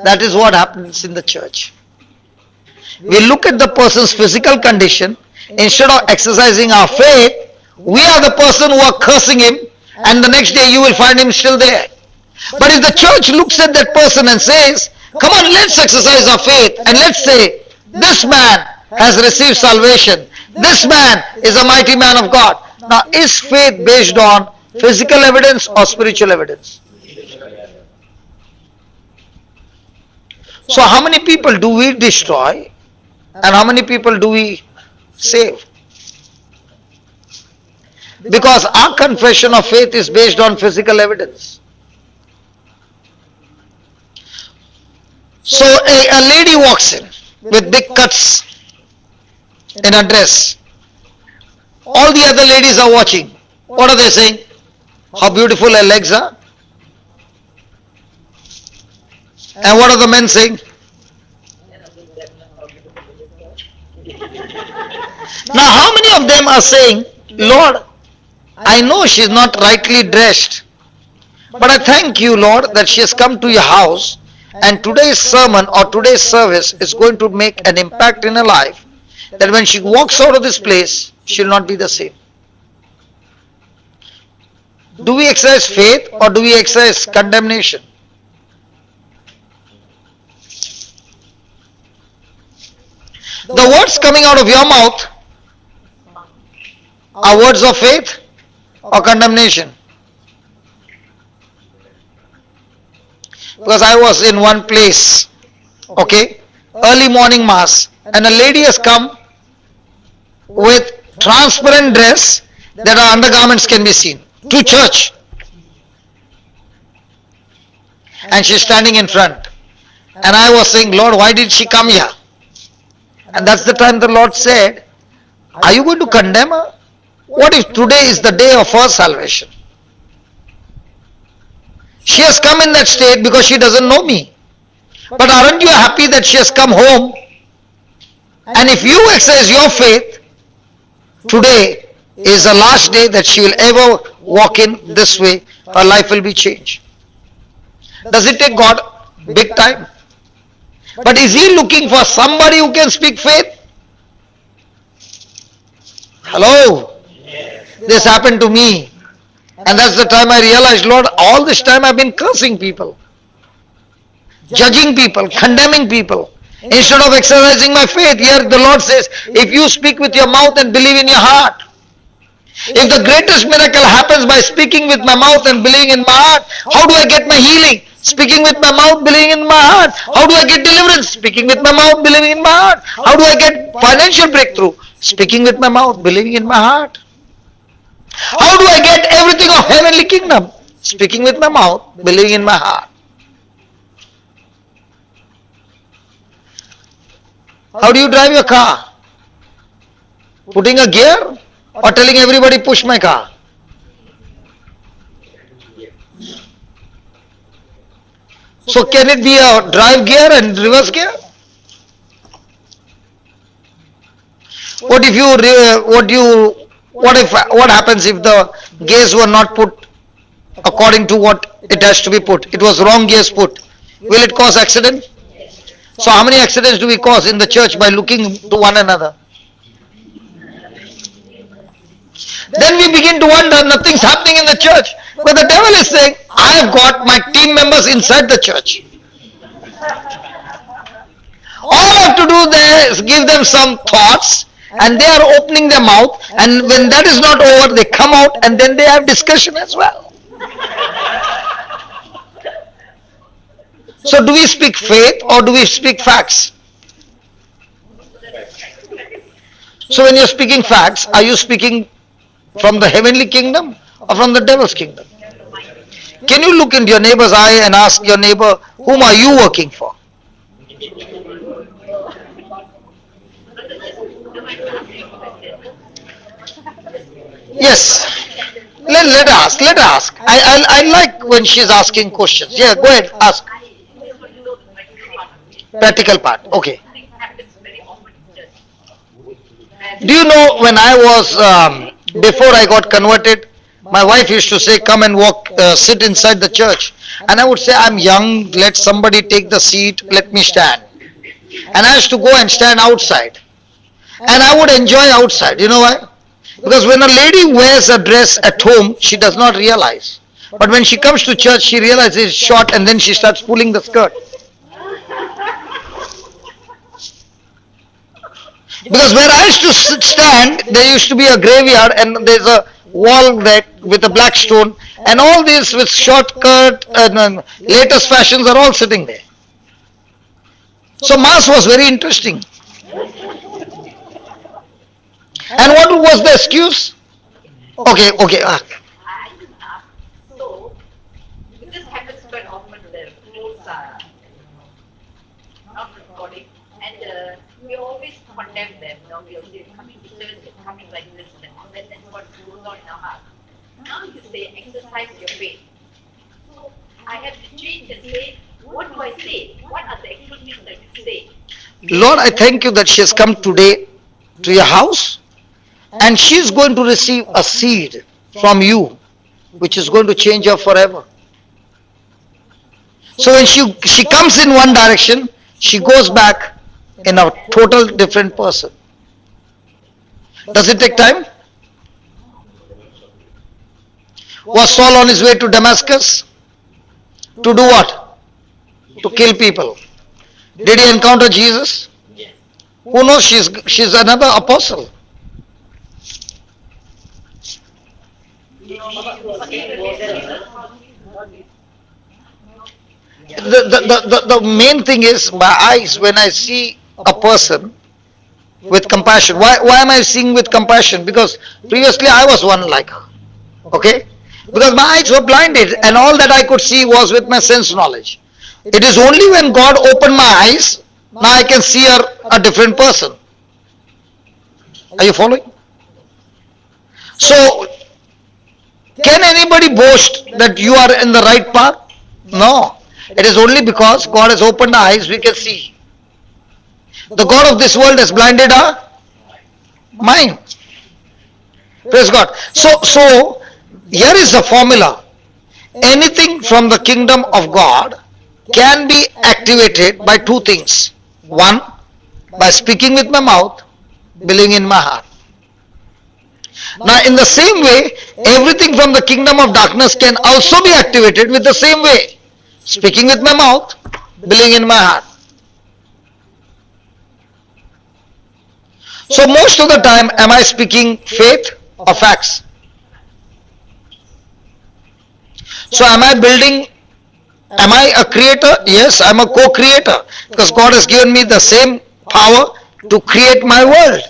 That is what happens in the church. We look at the person's physical condition. Instead of exercising our faith, we are the person who are cursing him, and the next day you will find him still there. But if the church looks at that person and says, come on, let's exercise our faith and let's say, this man has received salvation, This man is a mighty man of God. Now, is faith based on physical evidence or spiritual evidence? So, how many people do we destroy and how many people do we save? Because our confession of faith is based on physical evidence. So, a lady walks in with big cuts in her dress. All the other ladies are watching. What are they saying? How beautiful her legs are. And what are the men saying? Now, how many of them are saying, Lord, I know she is not rightly dressed, but I thank you, Lord, that she has come to your house, and today's sermon or today's service is going to make an impact in her life, that when she walks out of this place, she will not be the same. Do we exercise faith or do we exercise condemnation? The words coming out of your mouth are words of faith or condemnation? Because I was in one place, okay, early morning mass, and a lady has come with transparent dress that her undergarments can be seen to church, and she's standing in front, and I was saying, Lord, why did she come here? And that's the time the Lord said, are you going to condemn her? What if today is the day of her salvation? She has come in that state because she doesn't know me. But aren't you happy that she has come home? And if you exercise your faith, today is the last day that she will ever walk in this way. Her life will be changed. Does it take God big time? But is He looking for somebody who can speak faith? Hello? This happened to me. And that's the time I realized, Lord, all this time I've been cursing people, judging people, condemning people. Instead of exercising my faith, here the Lord says, if you speak with your mouth and believe in your heart, if the greatest miracle happens by speaking with my mouth and believing in my heart, how do I get my healing? Speaking with my mouth, believing in my heart. How do I get deliverance? Speaking with my mouth, believing in my heart. How do I get financial breakthrough? Speaking with my mouth, believing in my heart. How do I get everything of heavenly kingdom? Speaking with my mouth, believing in my heart. How do you drive your car? Putting a gear or telling everybody push my car? So can it be a drive gear and reverse gear? What happens if the gears were not put according to what it has to be put? It was wrong gears put. Will it cause accident? So how many accidents do we cause in the church by looking to one another? Then we begin to wonder, nothing's happening in the church. But the devil is saying, I have got my team members inside the church. All I have to do there is give them some thoughts, and they are opening their mouth, and when that is not over, they come out and then they have discussion as well. So do we speak faith or do we speak facts? So when you're speaking facts, are you speaking from the heavenly kingdom or from the devil's kingdom? Can you look into your neighbor's eye and ask your neighbor, whom are you working for? Yes. Let her ask. I like when she's asking questions. Yeah, go ahead, ask. Practical part, okay. Do you know when I was, before I got converted, my wife used to say, come and walk, sit inside the church. And I would say, I'm young, let somebody take the seat, let me stand. And I used to go and stand outside. And I would enjoy outside. You know why? Because when a lady wears a dress at home, she does not realize. But when she comes to church, she realizes it's short and then she starts pulling the skirt. Because where I used to stand, there used to be a graveyard and there's a wall there with a black stone, and all these with shortcut and latest fashions are all sitting there. So Mass was very interesting. And what was the excuse? Okay, okay. I just asked, so this happens quite often, the rules are not recording, and we always condemn them. We'll say, coming to church, they're coming like this, and that's what goes on in our heart. Now you say, exercise your faith. So I have to change and say, what do I say? What are the excuses that you say? Lord, I thank you that she has come today to your house and she is going to receive a seed from you which is going to change her forever. So when she comes in one direction, she goes back in a total different person. Does it take time? Was Saul on his way to Damascus? To do what? To kill people. Did he encounter Jesus? Who knows? She's another apostle. The main thing is my eyes when I see a person with compassion. Why am I seeing with compassion? Because previously I was one like her. Okay? Because my eyes were blinded and all that I could see was with my sense knowledge. It is only when God opened my eyes, now I can see her a different person. Are you following? So, can anybody boast that you are in the right path? No. It is only because God has opened our eyes we can see. The God of this world has blinded our mind. Praise God. So here is the formula. Anything from the kingdom of God can be activated by two things. One, by speaking with my mouth, believing in my heart. Now in the same way, everything from the kingdom of darkness can also be activated with the same way. Speaking with my mouth, believing in my heart. So most of the time, am I speaking faith or facts? So am I building, am I a creator? Yes, I'm a co-creator because God has given me the same power to create my world.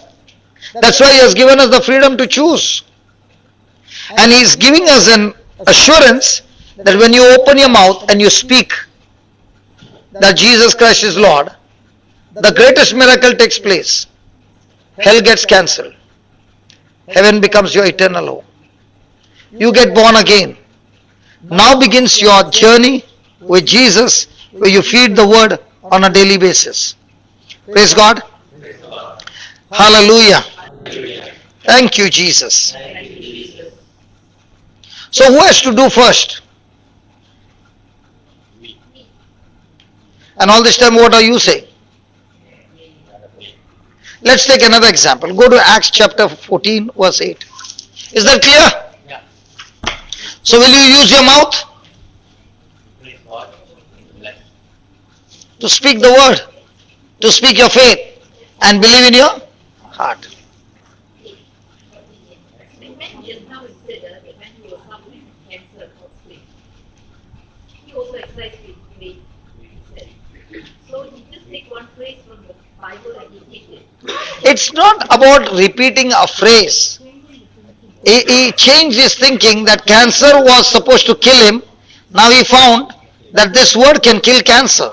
That's why He has given us the freedom to choose. And He is giving us an assurance that when you open your mouth and you speak that Jesus Christ is Lord, the greatest miracle takes place. Hell gets cancelled. Heaven becomes your eternal home. You get born again. Now begins your journey with Jesus where you feed the word on a daily basis. Praise God. Hallelujah. Thank you, Jesus. So who has to do first? And all this time what are you saying? Let's take another example. Go to Acts chapter 14 verse 8. Is that clear? So will you use your mouth to speak the word, to speak your faith and believe in your heart? Just now it said that when he was suffering cancer firstly, he also exercised his faith. So he just take one phrase from the Bible and he did it. It's not about repeating a phrase. He changed his thinking that cancer was supposed to kill him. Now he found that this word can kill cancer.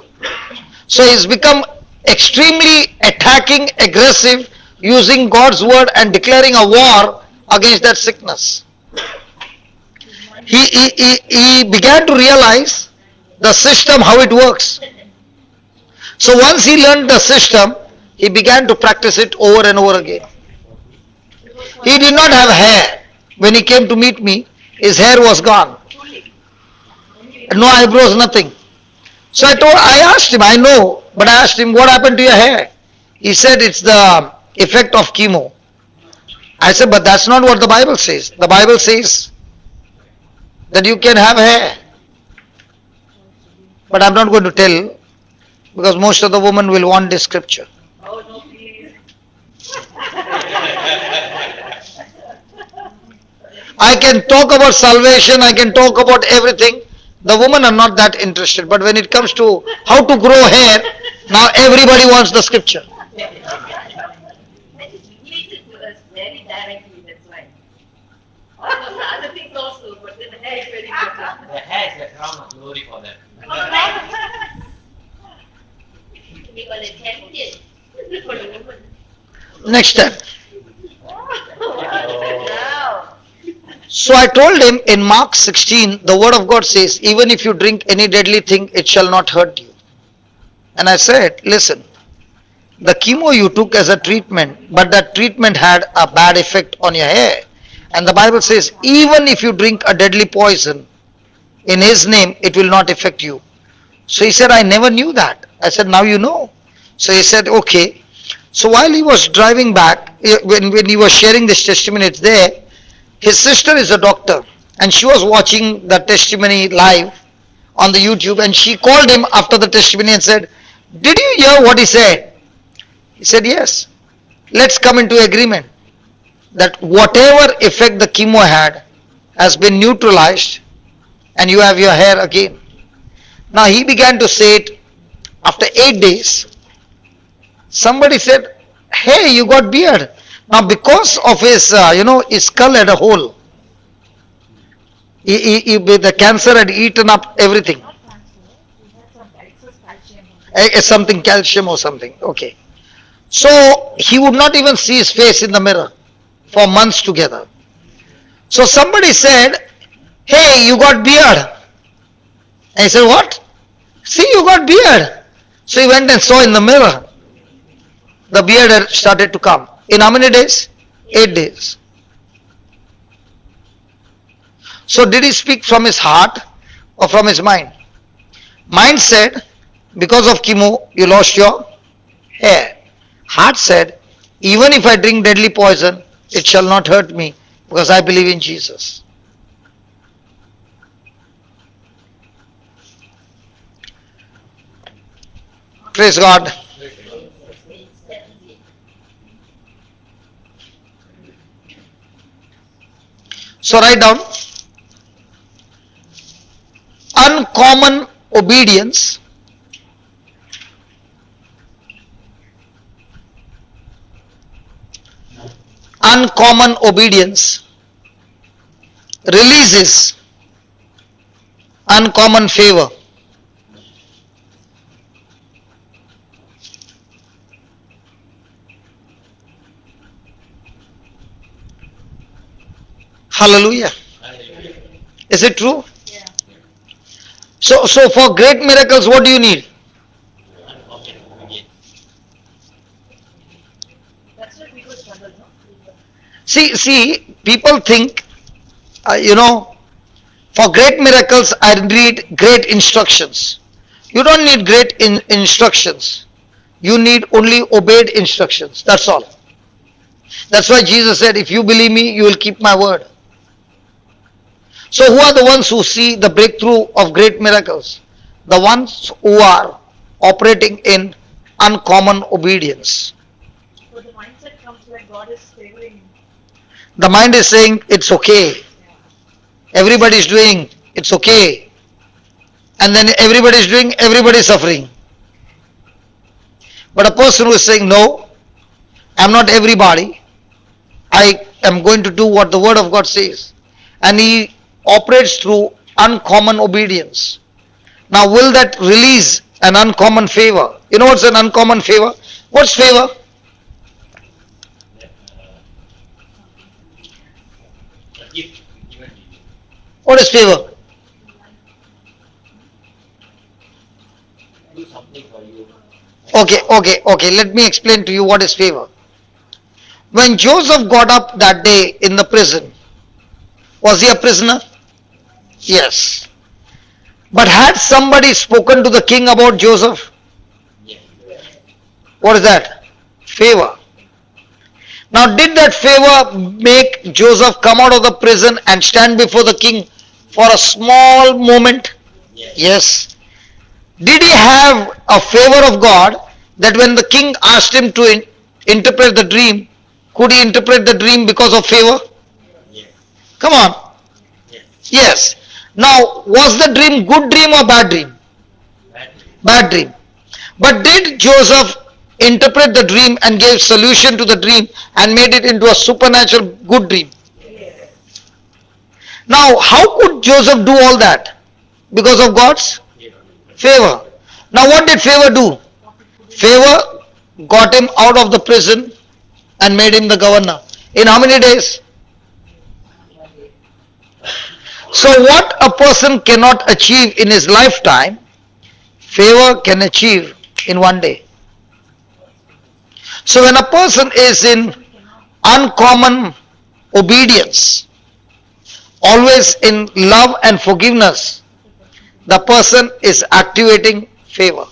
So he's become extremely attacking, aggressive, using God's word and declaring a war against that sickness. He began to realize the system, how it works. So once he learned the system, he began to practice it over and over again. He did not have hair. When he came to meet me, his hair was gone. No eyebrows, nothing. So I asked him, I know, but I asked him, what happened to your hair? He said, it's the effect of chemo. I said, but that's not what the Bible says. The Bible says that you can have hair. But I'm not going to tell because most of the women will want this scripture. Oh no, please. I can talk about salvation, I can talk about everything. The women are not that interested. But when it comes to how to grow hair, now everybody wants the scripture. He gives it to us very directly, that's why. All those other things also, but then the hair is very important. The hair is the crown of glory for them. We call it champion for the woman. Next time. Now, So I told him in Mark 16, the word of God says, even if you drink any deadly thing, it shall not hurt you. And I said, listen, the chemo you took as a treatment, but that treatment had a bad effect on your hair. And the Bible says, even if you drink a deadly poison, in his name, it will not affect you. So he said, I never knew that. I said, now you know. So he said, okay. So while he was driving back, when he was sharing this testimony, it's there. His sister is a doctor and she was watching the testimony live on the YouTube, and she called him after the testimony and said, did you hear what he said? He said, yes. Let's come into agreement that whatever effect the chemo had has been neutralized and you have your hair again. Now he began to say it after 8 days. Somebody said, hey, you got beard. Now because of his, his skull had a hole. The cancer had eaten up everything. Not cancer. He had some excess calcium. Something calcium or something. Okay. So he would not even see his face in the mirror for months together. So somebody said, hey, you got beard. And he said, what? See, you got beard. So he went and saw in the mirror. The beard had started to come. In how many days? 8 days. So did he speak from his heart or from his mind? Mind said, because of chemo, you lost your hair. Heart said, even if I drink deadly poison, it shall not hurt me because I believe in Jesus. Praise God. So write down, uncommon obedience releases uncommon favor. Hallelujah. Is it true? Yeah. So for great miracles, what do you need? That's why people struggle, no? See, people think, for great miracles, I need great instructions. You don't need great instructions. You need only obeyed instructions. That's all. That's why Jesus said, if you believe me, you will keep my word. So who are the ones who see the breakthrough of great miracles? The ones who are operating in uncommon obedience. So the mindset comes when God is favoring. The mind is saying, it's okay. Everybody is doing, it's okay. And then everybody is doing, everybody is suffering. But a person who is saying, no, I'm not everybody. I am going to do what the word of God says. And he operates through uncommon obedience. Now will that release an uncommon favor? You know what's an uncommon favor? What's favor? A gift given to you. What is favor? Do something for you. Okay. Let me explain to you what is favor. When Joseph got up that day in the prison, was he a prisoner? Yes. But had somebody spoken to the king about Joseph? Yes. What is that? Favor. Now did that favor make Joseph come out of the prison and stand before the king for a small moment? Yes. Yes. Did he have a favor of God that when the king asked him to interpret the dream, could he interpret the dream because of favor? Yes. Come on. Yes. Yes. Now, was the dream good dream or bad dream? Bad. Bad dream. But did Joseph interpret the dream and gave solution to the dream and made it into a supernatural good dream? Now, how could Joseph do all that? Because of God's favor. Now, what did favor do? Favor got him out of the prison and made him the governor. In how many days? So, what a person cannot achieve in his lifetime, favor can achieve in one day. So, when a person is in uncommon obedience, always in love and forgiveness, the person is activating favor.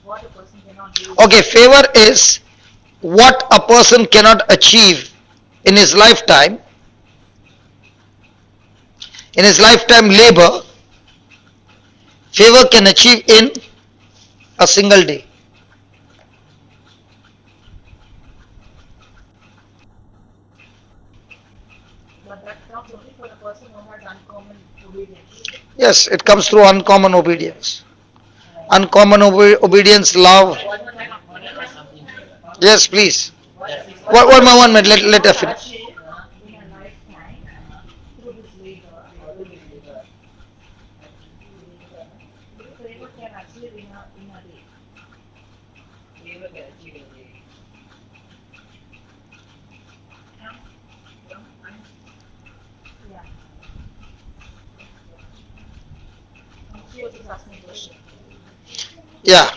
What a person cannot do. Okay, favor is what a person cannot achieve in his lifetime labor, favor can achieve in a single day. But that comes only for the person who has uncommon obedience. Yes, it comes through uncommon obedience. Uncommon obedience, love. One more time. Yes, please. One minute, let her finish. In a lifetime, through this labor, this favor can achieve in a day. Favor can achieve in a day. Yeah. She was just asking a question. Yeah,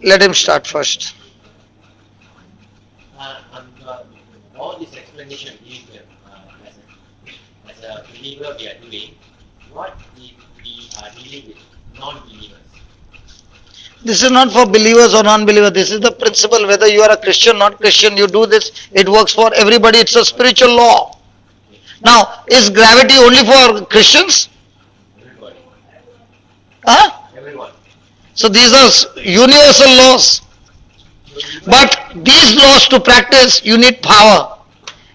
let him start first. All this explanation is as a believer we are doing. What if we are dealing with non-believers? This is not for believers or non-believers. This is the principle. Whether you are a Christian, not Christian, you do this. It works for everybody. It's a spiritual law. Now, is gravity only for Christians? Everybody. Huh? Everyone. So these are universal laws. But these laws to practice, you need power.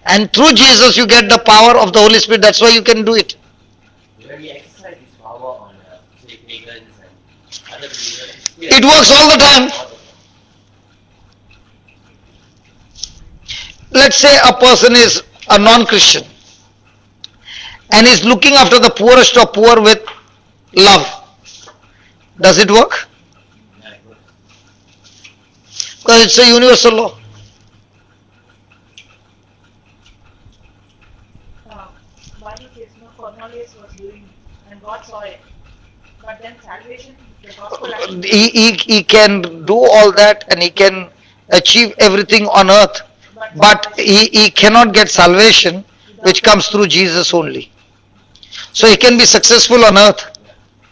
And through Jesus, you get the power of the Holy Spirit. That's why you can do it. When we exercise this power on say pagans and other believers, It works all the time. Let's say a person is a non-Christian and is looking after the poorest of poor with love. Does it work? Because it's a universal law. Bible says no, Cornelius was doing, and God saw it. But then salvation, the gospel actually, He can do all that and he can achieve everything on earth. But he cannot get salvation which comes through Jesus only. So he can be successful on earth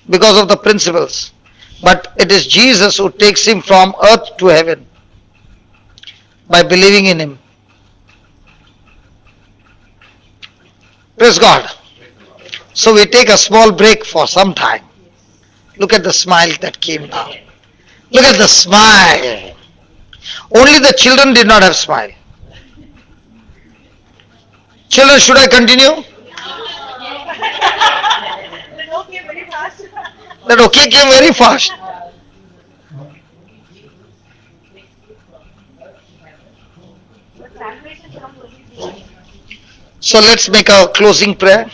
because of the principles. But it is Jesus who takes him from earth to heaven by believing in him. Praise God. So we take a small break for some time. Look at the smile that came now. Look at the smile. Only the children did not have smile. Children, should I continue? the no came very fast. That okay came very fast. But salvation comes only through Jesus. So let's make a closing prayer.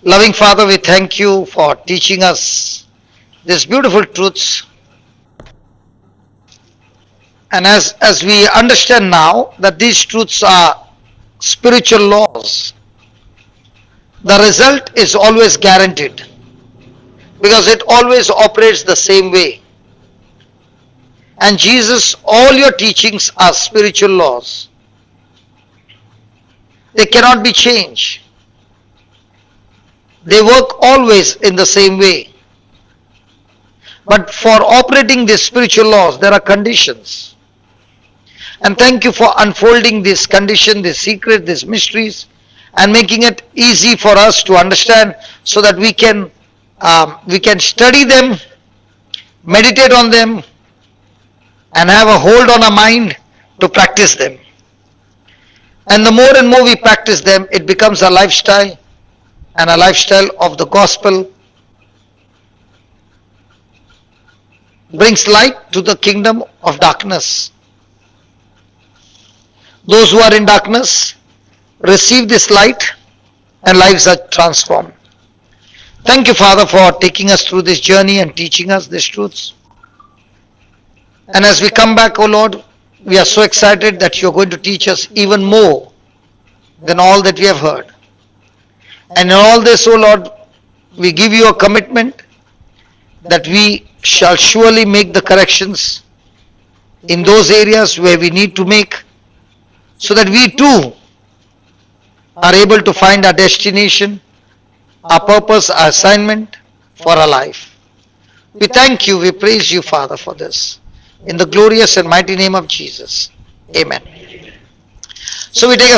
Loving Father, we thank you for teaching us these beautiful truths. And as we understand now that these truths are spiritual laws, the result is always guaranteed because it always operates the same way. And Jesus, all your teachings are spiritual laws. They cannot be changed. They work always in the same way. But for operating these spiritual laws, there are conditions. And thank you for unfolding this condition, this secret, these mysteries, and making it easy for us to understand so that we can study them, meditate on them, and have a hold on our mind to practice them. And the more and more we practice them, it becomes a lifestyle, and a lifestyle of the gospel brings light to the kingdom of darkness. Those who are in darkness receive this light and lives are transformed. Thank you, Father, for taking us through this journey and teaching us these truths. And as we come back, O Lord, we are so excited that you are going to teach us even more than all that we have heard. And in all this, O Lord, we give you a commitment that we shall surely make the corrections in those areas where we need to make, so that we too are able to find our destination, our purpose, our assignment for our life. We thank you, we praise you, Father, for this. In the glorious and mighty name of Jesus. Amen. So we take a